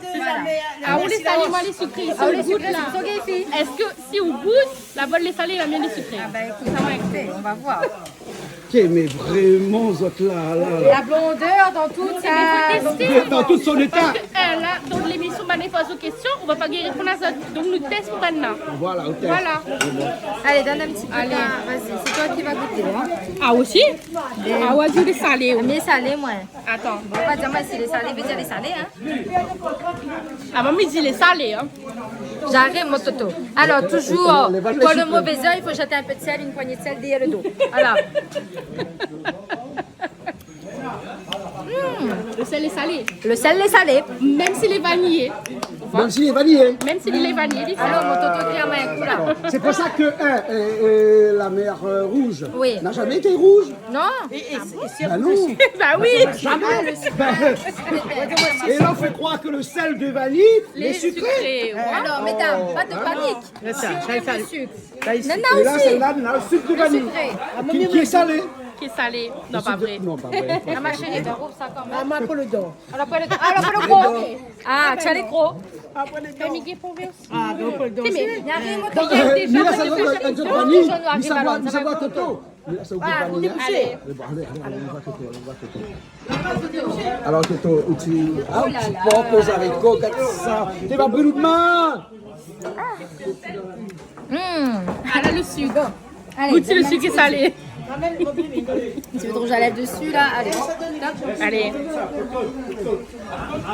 Ah, ou les salés, moi les sucrés. Ah, Si les on goûte sucrés, là. c'est ok, filles. Est-ce que si on goûte, la bonne les salés, la mienne les sucrés? Ah, bah écoute, ça va écouter, on va voir. Ok, mais vraiment, vous êtes là. La blondeur dans toute sa... Dans tout son état. Parce que là, dans l'émission Mané pose aux questions, on va pas guérir pour la zone. Donc nous testons maintenant. Voilà, ok. Voilà. Allez, donne un petit peu. Allez, vas-y, c'est toi qui vas goûter. Hein. Ah aussi? Ah ouais, du les salés. Mais salé, moi. Attends. On va pas dire moi si les salés, veut dire les salés, hein. Ah, maman dit les salés, hein. J'arrive, mon toto. Alors, toujours, les vaches, pour les le mauvais œil, il faut jeter un peu de sel, une poignée de sel derrière le dos. Voilà. Le sel est salé. Le sel, les salés. Même s'il est vanillé. Même s'il est vanillé. Même s'il est vanillé. Alors, mon toto qui a un coup là. C'est pour ça que la mer rouge Oui. n'a jamais été rouge. Non. Bah non. Bah oui. Jamais. Et là, on fait croire que le sel de vanille est sucré. sucrés. Ouais. Alors, mesdames, pas de panique. Si on aime le sucre. Et Nana là, aussi. celle-là, on a le sucre de vanille. Sucré. Qui est salé. Qui est salé. Non, pas vrai. Non, pas vrai. Ah, ma chérie, ben, rouvre ça quand même. Maman pour le dos. Alors, pour le gros. Ah, tu as les gros. Mais Miguel pour aussi. Ah, donc pour le dos. Mais il n'y a rien moi qui Mais là, ça doit être un peu de vanille. Mais ça doit Toto. Mais là, c'est au goût de vanille. hein. Allez. Bon, allez, on va Toto. Alors, Toto, où tu portes aux haricots, regarde ça. T'es pas brûlé de main. Ah là, le sucre. Allez, Goûte si le sucre est salé. tu veux trop j'enlève dessus là. Allez. Allez.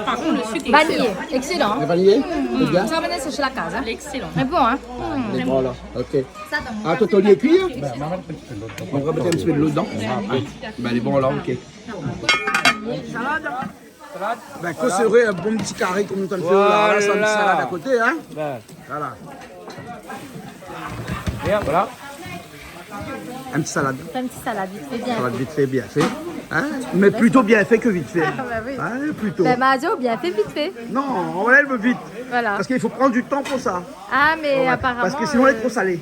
Par contre, le sucre est Vanillé. Excellent. C'est vanillé. C'est bien. Ça va mener ça chez la case. Hein. excellent. C'est bon, hein. C'est bon, là. Ok. Ça, dans mon Ah, Toto, il est cuit. On va mettre un petit peu de l'eau dedans. Ben, elle est bon, là, ok. Ben, que serait un bon petit carré comme on te le fait là, ça, une salade à côté, hein. Voilà. Et voilà. Un petit salade. Fais une petite salade, vite fait, bien Salade fait. vite fait, bien fait. Hein? Mais plutôt bien fait que vite fait. Ah, bah oui. Hein, plutôt. Ben, Madio, bien fait, vite fait. Non, on lève vite. Voilà. Parce qu'il faut prendre du temps pour ça. Ah, mais Ouais, apparemment... Parce que sinon, elle est trop salée.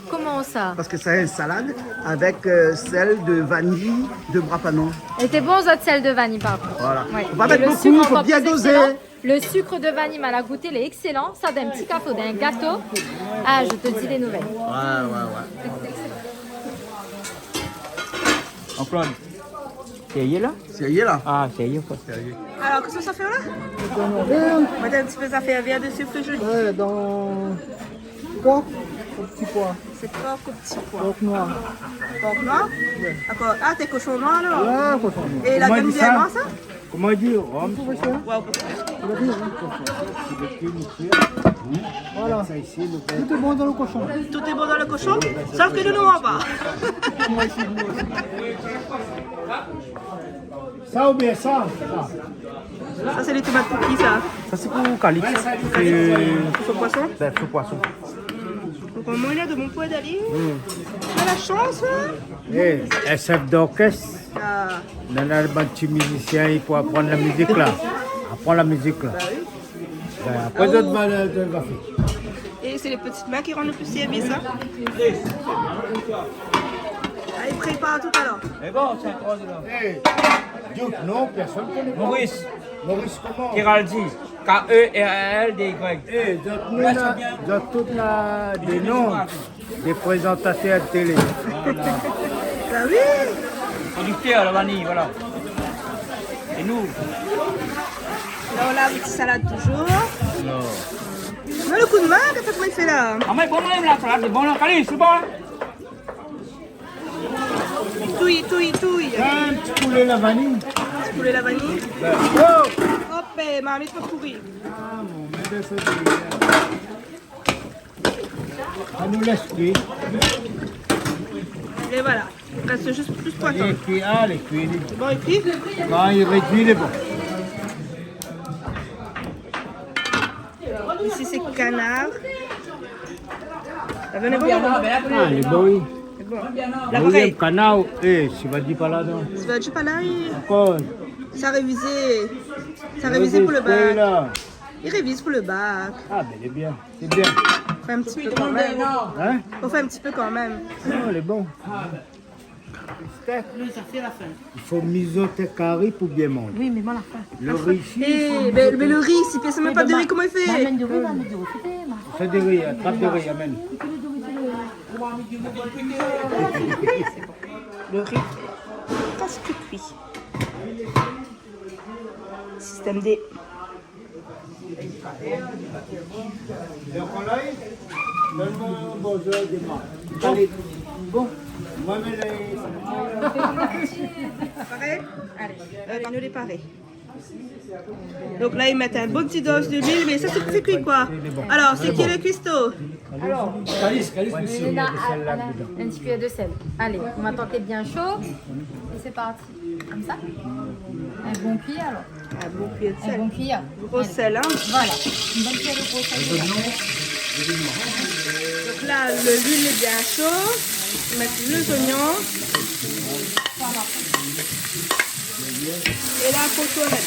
Comment ça? Parce que c'est une salade avec sel de vanille de Brapanon. Elle était bon, aux autres sel de vanille, par contre. Voilà. Ouais. Faut pas Et mettre le beaucoup, sucre faut encore bien plus doser. excellent. Le sucre de vanille, mal à goûter, il est excellent. Ça, d'un petit café, d'un gâteau. Ah, je te dis les nouvelles. Ouais. Antoine, c'est là? C'est là. Ah, c'est quoi? Alors, qu'est-ce que ça fait là? Mettez un petit peu ça fait viande dessus, plus joli. Ouais, dans quoi? Au petit pois. C'est porc au petit pois. Porc noir. Porc noir? D'accord. Ah, t'es cochon noir alors? Ouais, cochon noir. Et la Comment gamme il dit bien noire, ça? Comment il dit? Rhum, tout ça? Ouais, on peut faire. Voilà. Tout est bon dans le cochon. Tout est bon dans le cochon, sauf que nous ne pas. Ça ou bien ça? Ça, c'est les tomates pour qui, ça? Ça, c'est pour Calix. Pour ce poisson? C'est ce poisson. Donc, on mange là de mon poids d'aller. On a la chance, là. Eh, un chef d'orchestre. Ah. Dans un petit musicien, il faut apprendre la musique là. Apprendre la musique là. Ben, après, d'autres va faire. Et c'est les petites mains qui rendent le plus service, ça. Allez, prépare tout à l'heure. Mais bon, c'est un croix de là. Hey, Duke, non, personne ne connaît. Maurice. Maurice comment? Kiraldi. K-E-R-L-D-Y. Eh, dans toute la des noms des présentateurs de télé. Bah oui. Producteur, la vanille, voilà. Et nous? Là, on a la petite salade toujours. Non. Mais le coup de main, qu'est-ce que tu fais là? Ah, mais bon, même la salade, c'est bon, là, Calix, c'est bon, hein? Touille. Un petit poulet la vanille. Petit poulet la vanille. Oh! Hop, mamie, tu peux pourrir. Ah, mon bébé, c'est ça nous laisse cuire. Et voilà. Il reste juste plus poisson. Les cuits, ah, les cuits. C'est bon, et puis? Quand il réduit, il est bon. Ici, c'est canard. Ça venait bon? Ah, il est bon, oui. C'est bon. La L'appareil. canard, eh, tu vas dire pas là-dedans. Tu vas pas là? Encore. Ça révisé. Ça révisé pour le bac. Là. Il révise pour le bac. Ah, ben, il est bien. C'est bien. Faut faire un petit peu quand même. Hein? Faut faire un petit peu quand même. Non, il est bon. Il faut mijoter carré pour bien manger. Oui, mais moi, la fin. Le riz ici, Eh, mais le riz, si pièces, même pas de riz, comment il fait? Amène du riz, amène du riz. fais des riz, attrape des riz, amène. Le riz presque cuit. Système D. Donne-moi un bon œuf de marque. Allez, bon. Moi, mais Pareil? Allez, nous les pareil. Donc là, ils mettent un bon petit dose d'huile, mais ça, c'est cuit quoi? Alors, c'est qui le cuistot? Calice, Et là, un petit cuillère de sel. Allez, on va tenter bien chaud. Et c'est parti. Comme ça. Un bon cuillère alors. Un bon cuillère de Un sel. bon cuillère. Gros Allez. sel, hein? Voilà. Une bonne cuillère de gros sel. Donc là, l'huile est bien chaude. On met les oignons. Et là, il faut tourner.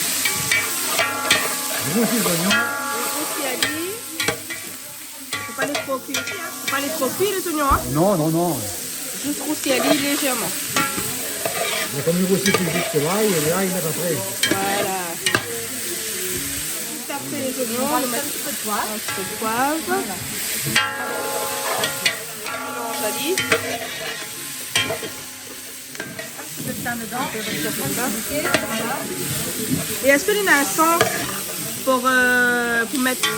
Faut pas les trop cuire aussi, hein. Faut pas les trop cuire les oignons, hein. Non. Juste roussilladi légèrement. Mais comme il aussi plus vite que là, et là, il met après. Voilà. Juste après les oignons, on met un petit peu de poivre. Mélange Un petit peu de pain dedans. Et est-ce que tu as un sens pour mettre?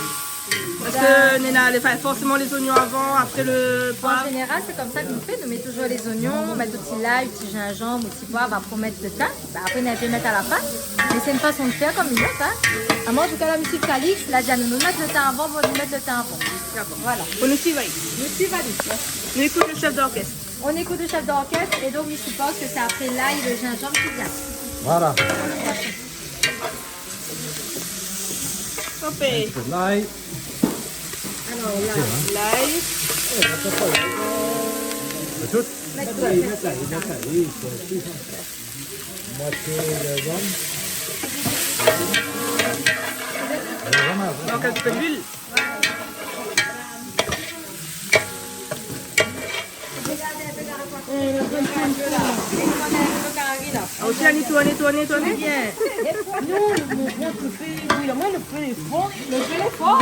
Parce que Néna, enfin, forcément les oignons avant, après le En poivre. général, c'est comme ça que nous fait. Nous mettons toujours les oignons, on met aussi l'ail, le petit gingembre, le petit poivre, après on met le thym. Après, on peut mettre à la fin. Mais c'est une façon de faire comme une autre. Hein. À moi, en tout cas, la musique Calix, là, déjà, nous mettre le thym avant, on va nous mettre le thym avant. Voilà. On nous suit, Nous suivons Alice. Nous écoutons le chef d'orchestre. On écoute le chef d'orchestre et donc, je suppose que c'est après l'ail et le gingembre qui vient. Voilà. Chopé. L'ail. Alors là, l'ail. Donc un petit peu d'huile. Aussi à nettoyer bien. Nous, notre feu, oui, moi, le feu est fort. Le feu est fort.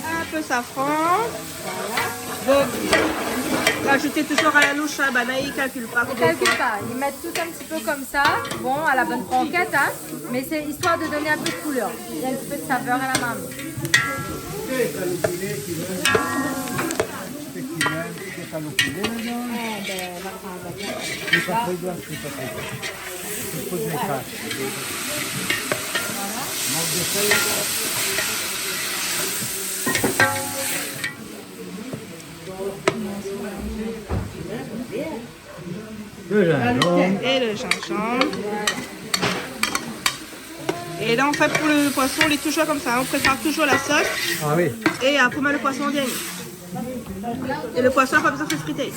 Un peu safran. Donc, rajouter toujours à la louche, Banaï, calcule pas. Ils ne calculent pas, ils mettent tout un petit peu comme ça, bon, à la bonne franquette, hein, mais c'est histoire de donner un peu de couleur. Il y a un petit peu de saveur à la main. Et le gingembre. Et là, on fait pour le poisson, on est toujours comme ça. On prépare toujours la sauce. Ah oui. Et après, on met le poisson bien. Et le poisson, pas besoin de friter.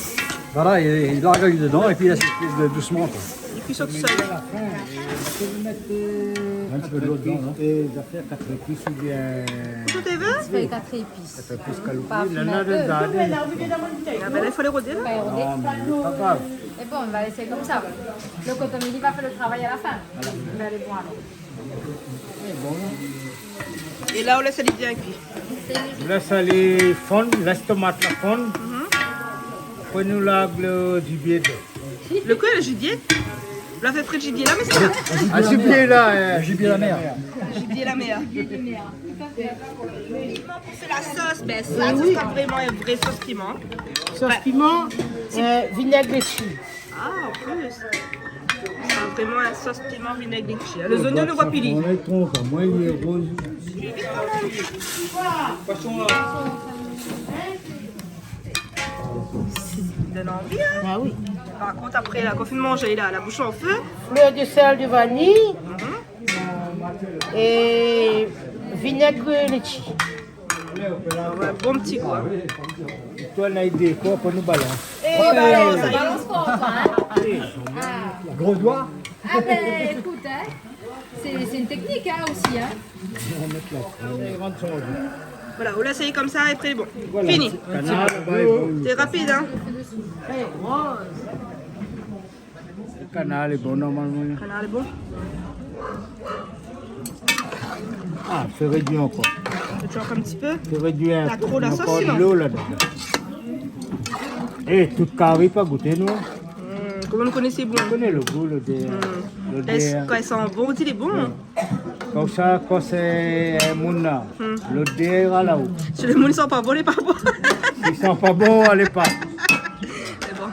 Voilà, il l'argueille dedans et puis il laisse doucement. Quoi. Et puis, ça tout seul. Un petit peu d'eau dedans, non? Tout est vert? C'est 4 épices. Ah ben là, il faut les rôder. Pas érodé. Et bon, on va laisser comme ça. Le cotomili va faire le travail à la fin. Mais elle est bon alors. Et là, on laisse aller bien cuire. On laisse aller fondre, laisse tomate la fondre. Prenez le gibier. Le quoi, le gibier? On l'a fait frais de gibier là, mais c'est là. Ah, gibier là. Le gibier la mer. Gibier la mer. C'est la sauce, mais ça, c'est pas vraiment une vraie sauce piment. Sauce piment, vinaigre et chili. Ah, en plus. C'est vraiment la sauce piment vinaigre et chili. Les oignons, le wapili. On les trompe, moi il est rose. Donne envie, hein? Ah oui. Par contre, après, la confinement, j'ai là, la bouche en feu. Fleur de sel de vanille. Et vinaigre et litchi. Un bon petit goût. Hein. Toi, on a idée quoi pour nous balancer. Et balance, ça y est. Balance fort, hein. Gros doigt. Ah ben écoute, hein, c'est une technique hein, aussi. Hein. Voilà, on laisse aller comme ça et après, bon. Voilà. Fini. Canard, C'est rapide, hein? le canard est bon normalement. Le canard est bon. Ah, c'est réduit encore. Tu vois un petit peu. C'est réduit un T'as peu. trop la sauce, Encore de sinon. l'eau là-dedans. Et tout carré pas goûter nous. Comment vous connaissez bon? On connaît le goût, le dé. Le dé. Quand ils sont bons, il est bon. Comme ça, quand c'est mon là, le dé est là-haut. Si les gens ne sont pas bons, ils sont pas bons. Ils sont pas bons, allez pas. C'est bon.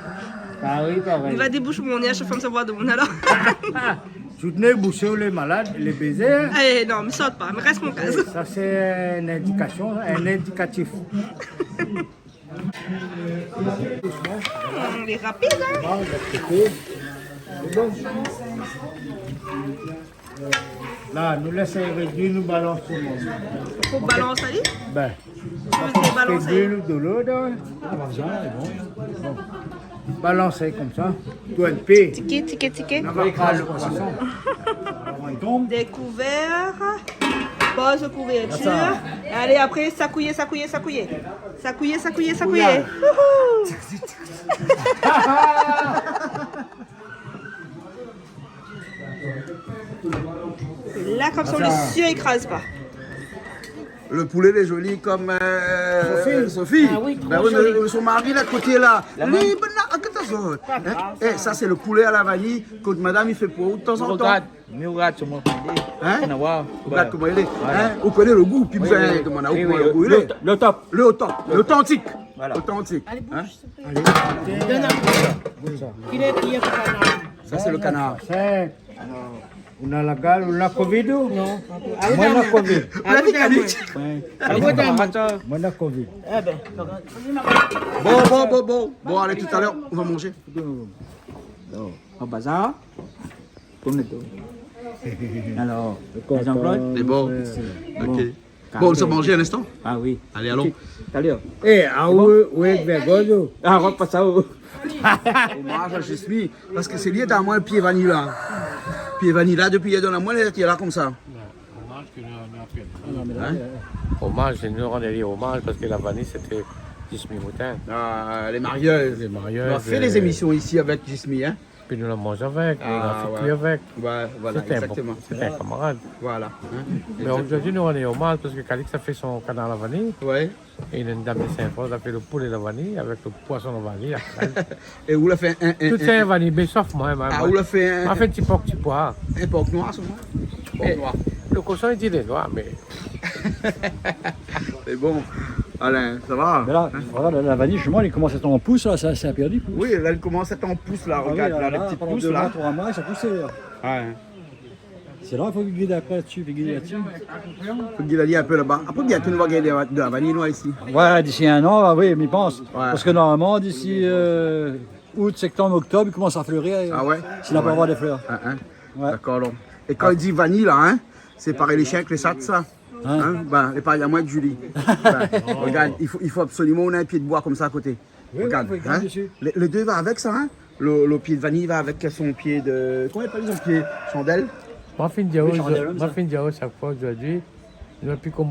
Carré pareil. Il va déboucher mon nez à chaque fois que ça voit de mon alors. Soutenez boucher les malades, les baisers. Eh non, me saute pas, me reste mon cas. Ça c'est une indication, un indicatif. Il est rapide, hein? Là, nous laissons réduire, nous balançons. Il faut balancer, allez. Ben, Faut balancer. de l'eau, balancer comme ça. Toi, une paix. Ticket, ticket, ticket. On va écraser le poisson. Découvert. Pose couverture. Allez, après, s'accouiller, s'accouiller, s'accouiller. S'accouiller, s'accouiller, s'accouiller. Là, comme ça, on le surécrase pas. Le poulet est joli comme Sophie. Ah oui, trop Ben joli. mais son mari, là, côté là. Ça, c'est le poulet à la vanille que madame, il fait pour vous de temps en temps. Regarde sur mon poulet. Hein? Regarde Comment il est. Hein? Vous connaissez le goût, puis vous savez comment on a le goût. Il est. Le top. Le top, l'authentique. Voilà. Authentique. Allez, Hein? bouge, s'il te plaît. Donne un peu. Qu'il est prié pour canard. Ça, c'est le canard. C'est- On a la gale, on a Covid ou? Non. Moi, on a Covid. Vous l'avez dit, Moi, on a Covid. Eh ben, Bon, allez, tout à l'heure, on va manger. Au bazar. Comme le dos. Alors, les emplois. C'est bon. Ok. Bon, on se manger un instant. Ah oui. Allez, allons. Allez. Eh, ah oui, vergogne. Ah, rentre pas ça. Hommage à Jesmi, parce que c'est lié dans moi le pied vanilla. Pied vanilla, depuis il y a dans la moelle, il est là comme ça. Hommage, c'est nous rendre hommage parce que la vanille c'était Jesmi Moutin. Ah, les marieuses. Les marieuses. On a fait des émissions ici avec Jesmi, hein. Puis nous la mangeons avec, on a fait ouais. cuire avec. Ouais, voilà, exactement. C'était un camarade. Voilà. Mais aujourd'hui, nous rendons hommage parce que Calix a fait son canard à la vanille. Ouais. Et une dame de Saint-Paul a fait le poulet à la vanille avec le poisson à la vanille. Et où l'a fait Tout c'est un vanille, mais sauf moi. Ah, où l'a fait un. On a fait un petit porc, petit pois. Un porc noir, ce moment. Porc noir. Le cochon, il dit les noirs, mais. C'est bon. Alain, ça va? Mais là, regarde, la vanille, justement, elle commence à être en pouce, là, ça a perdu. Pouce. Oui, là, elle commence à être en pouce, là. Regarde, là, les petits pendant pouces, 2 là. mois, 3 mois, ça poussait, là. Ouais. C'est là, il faut guider après là-dessus, là-dessus. Faut guider un peu là-bas. Après, bientôt, nous va gagner de la vanille noire ici. Ouais, d'ici 1 an, ah oui, mais il pense. Parce que normalement, d'ici août, septembre, octobre, il commence à fleurir. Ah ouais? S'il n'a pas avoir des fleurs. Ouais. D'accord, donc. Et quand il dit vanille, là, hein, c'est pareil les chiens que les chats, ça. Hein? Ben, les pareils à moi de Julie. Ben, regarde, il faut absolument on a un pied de bois comme ça à côté. Oui, regarde, oui, hein? Les deux va avec ça, hein? Le pied de vanille va avec son pied de. Comment il appelle son pied? Chandelle? Moi, fin de chaque fois aujourd'hui, je n'ai plus comme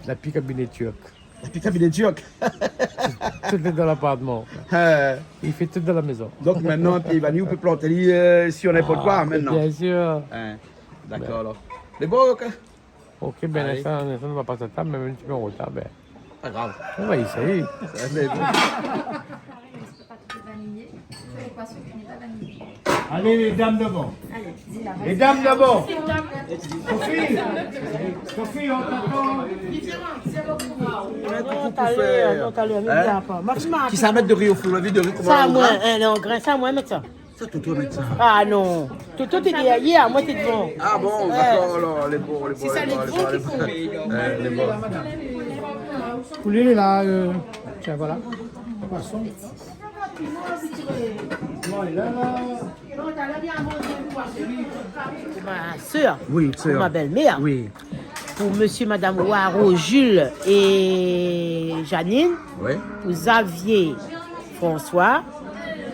la pique cabinet turc. La pique cabinet turc? Tout est dans l'appartement. Il fait tout dans la maison. Donc maintenant, un pied de vanille, on peut planter si on n'importe quoi maintenant. Bien sûr. D'accord, alors. Les beaux, ok? Ok, ben ça, on ne va pas s'attendre, même un petit peu en retard, ben. Pas grave. On va essayer. Allez, les dames devant. Les dames devant. Sophie, on t'attend. Qui ça mettre de riz au four, la vie de riz comment ça, moi, non, grain, ça, moi, mettre ça. Ça, tout mettre ça. Ah non. Tout est hier, moi, c'est bon. Ah bon, d'accord, alors, les beaux, C'est ça, les gros qui font. Les beaux. Poulet, il est là. Tiens, voilà. Poisson. Ma soeur, oui, pour ma belle-mère, oui. Pour monsieur, madame Waro, Jules et Janine, oui. Pour Xavier, François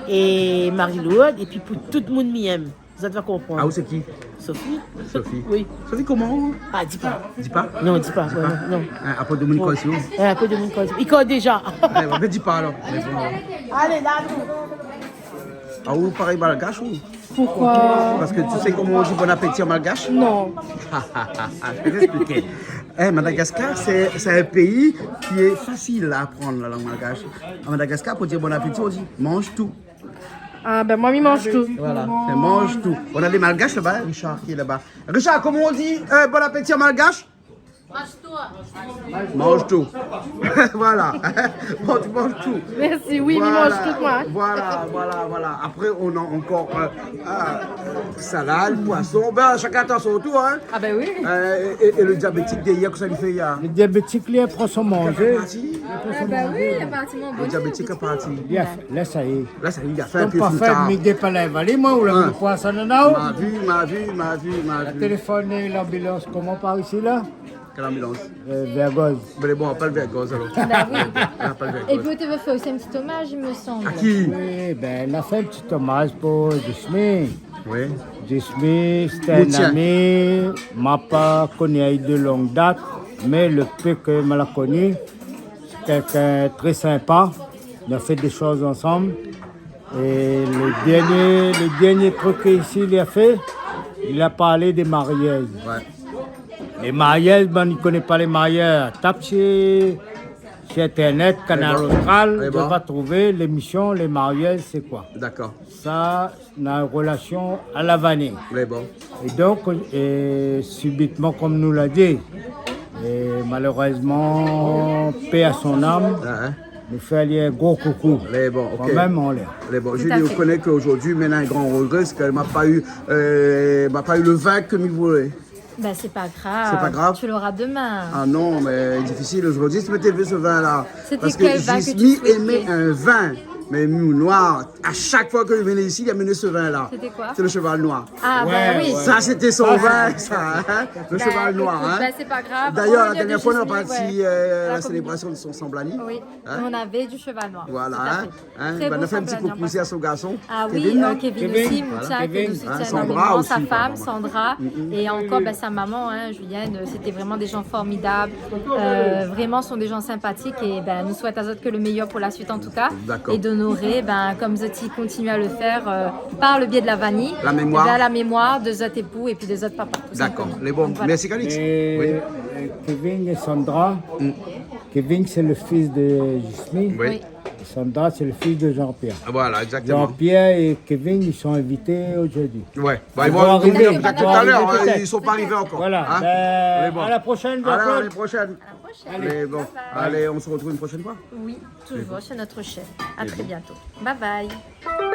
et Marie-Loude, et puis pour tout le monde m'aime. Vous allez comprendre. Ah, où c'est qui? Sophie. Sophie. Oui. Sophie comment? Ah, dis pas. Dis pas? Non, dis pas. Ouais, non. Après Dominique bon. Cossio. Après Dominique Cossio. Il connaît déjà. Mais dis pas alors. Allez, là, ah, ou pareil malgache ou? Pourquoi? Parce que tu sais comment on dit bon appétit en malgache? Non. Je vais t'expliquer. Madagascar, c'est un pays qui est facile à apprendre la langue malgache. À Madagascar, pour dire bon appétit, on dit mange tout. Ah ben moi, il mange tout. Voilà, c'est mange tout. On a des malgaches là-bas, Richard qui est là-bas. Richard, comment on dit bon appétit en malgache? Mange tout. Voilà. Tu manges tout. Merci, oui, voilà, il mange tout, moi. Voilà. Après, on a encore salade, poisson. Ben, chacun a son tour, hein. Ah ben oui. Et le diabétique d'hier, que ça lui fait hier. Le diabétique, il prend son manger. Ah ben oui, il est parti mon bon. Le diabétique est parti. Là, ça y est. Là, ça y est, il a fait un Donc, peu pas fait midi par la vallée, moi, ou le poisson de Nao. Ma vue. La téléphoné l'ambulance, comment par ici, là? Quelle ambulance? Vergoz. Mais bon, on appelle Vergoz alors. Bah oui. Et puis, tu veux faire aussi un petit hommage, il me semble. À qui? Oui, ben, on a fait un petit hommage pour Jesmi. Oui. Jesmi, c'était un ami, m'a pas connu de longue date, mais le peu que je l'ai connu, c'est quelqu'un très sympa. On a fait des choses ensemble. Et le dernier truc qu'ici a fait, il a parlé des mariages. Ouais. Les mariages, ben, il ne connaît pas les mariages. Tape sur Internet, Canal Austral, on va trouver l'émission Les mariages, c'est quoi? D'accord. Ça, on a une relation à la vanille. Mais bon. Et donc, subitement, comme nous l'a dit, malheureusement, paix à son âme, nous fait aller un gros coucou. Mais bon, ok. Quand même en l'air. Mais bon, Julie reconnaît qu'aujourd'hui, maintenant, un grand regret, c'est qu'elle m'a pas eu le vin que il voulait. Ben, c'est pas grave. C'est pas grave. Tu l'auras demain. Ah non, mais difficile aujourd'hui. Tu peux t'élever ce vin-là. C'était parce quel que vin que tu Jesmi souhaitais? aimait un vin Mais Mou Noir, à chaque fois que je venais ici, il amenait ce vin-là. C'était quoi? C'est le cheval noir. Ah, ben oui. Ça, c'était son vin, ça, hein, le Ben, cheval noir. écoute, Hein. ben, c'est pas grave. D'ailleurs, On la vient de dernière fois, on a Gismi, parti ouais. la La célébration de son Samblani. Oui, Hein. on avait du cheval noir. Voilà, Tout à hein. fait. Hein. Très Ben, on beau a fait un petit Samblani, coup poussé à son garçon. Ah oui, Kevin, non Kevin aussi, Moutia, qui nous soutient Sandra énormément, aussi, sa femme, pardon. Sandra, et encore ben, sa maman, hein, Julienne, c'était vraiment des gens formidables, vraiment sont des gens sympathiques et ben, nous souhaitons à eux que le meilleur pour la suite en tout cas, D'accord. et d'honorer, ben, comme Zoti continue à le faire par le biais de la vanille, La mémoire. ben, la mémoire de Zot époux et puis de Zot papa. tout D'accord, simplement. les bons. Donc, voilà. Merci, Calix. Et Kevin et Sandra. Kevin, c'est le fils de Gismi. Oui. Et Sandra, c'est le fils de Jean-Pierre. Voilà, exactement. Jean-Pierre et Kevin, ils sont invités aujourd'hui. Ouais, bah, Ils ils vont vont arriver, arriver tout à l'heure, peut-être. ils ne sont pas arrivés encore. Voilà, Hein. ben, Les bons. à la prochaine, À Jean-Claude. l'année prochaine. Allez, bon. Allez, on se retrouve une prochaine fois. Oui, toujours chez notre chef. À très bientôt. Bye bye.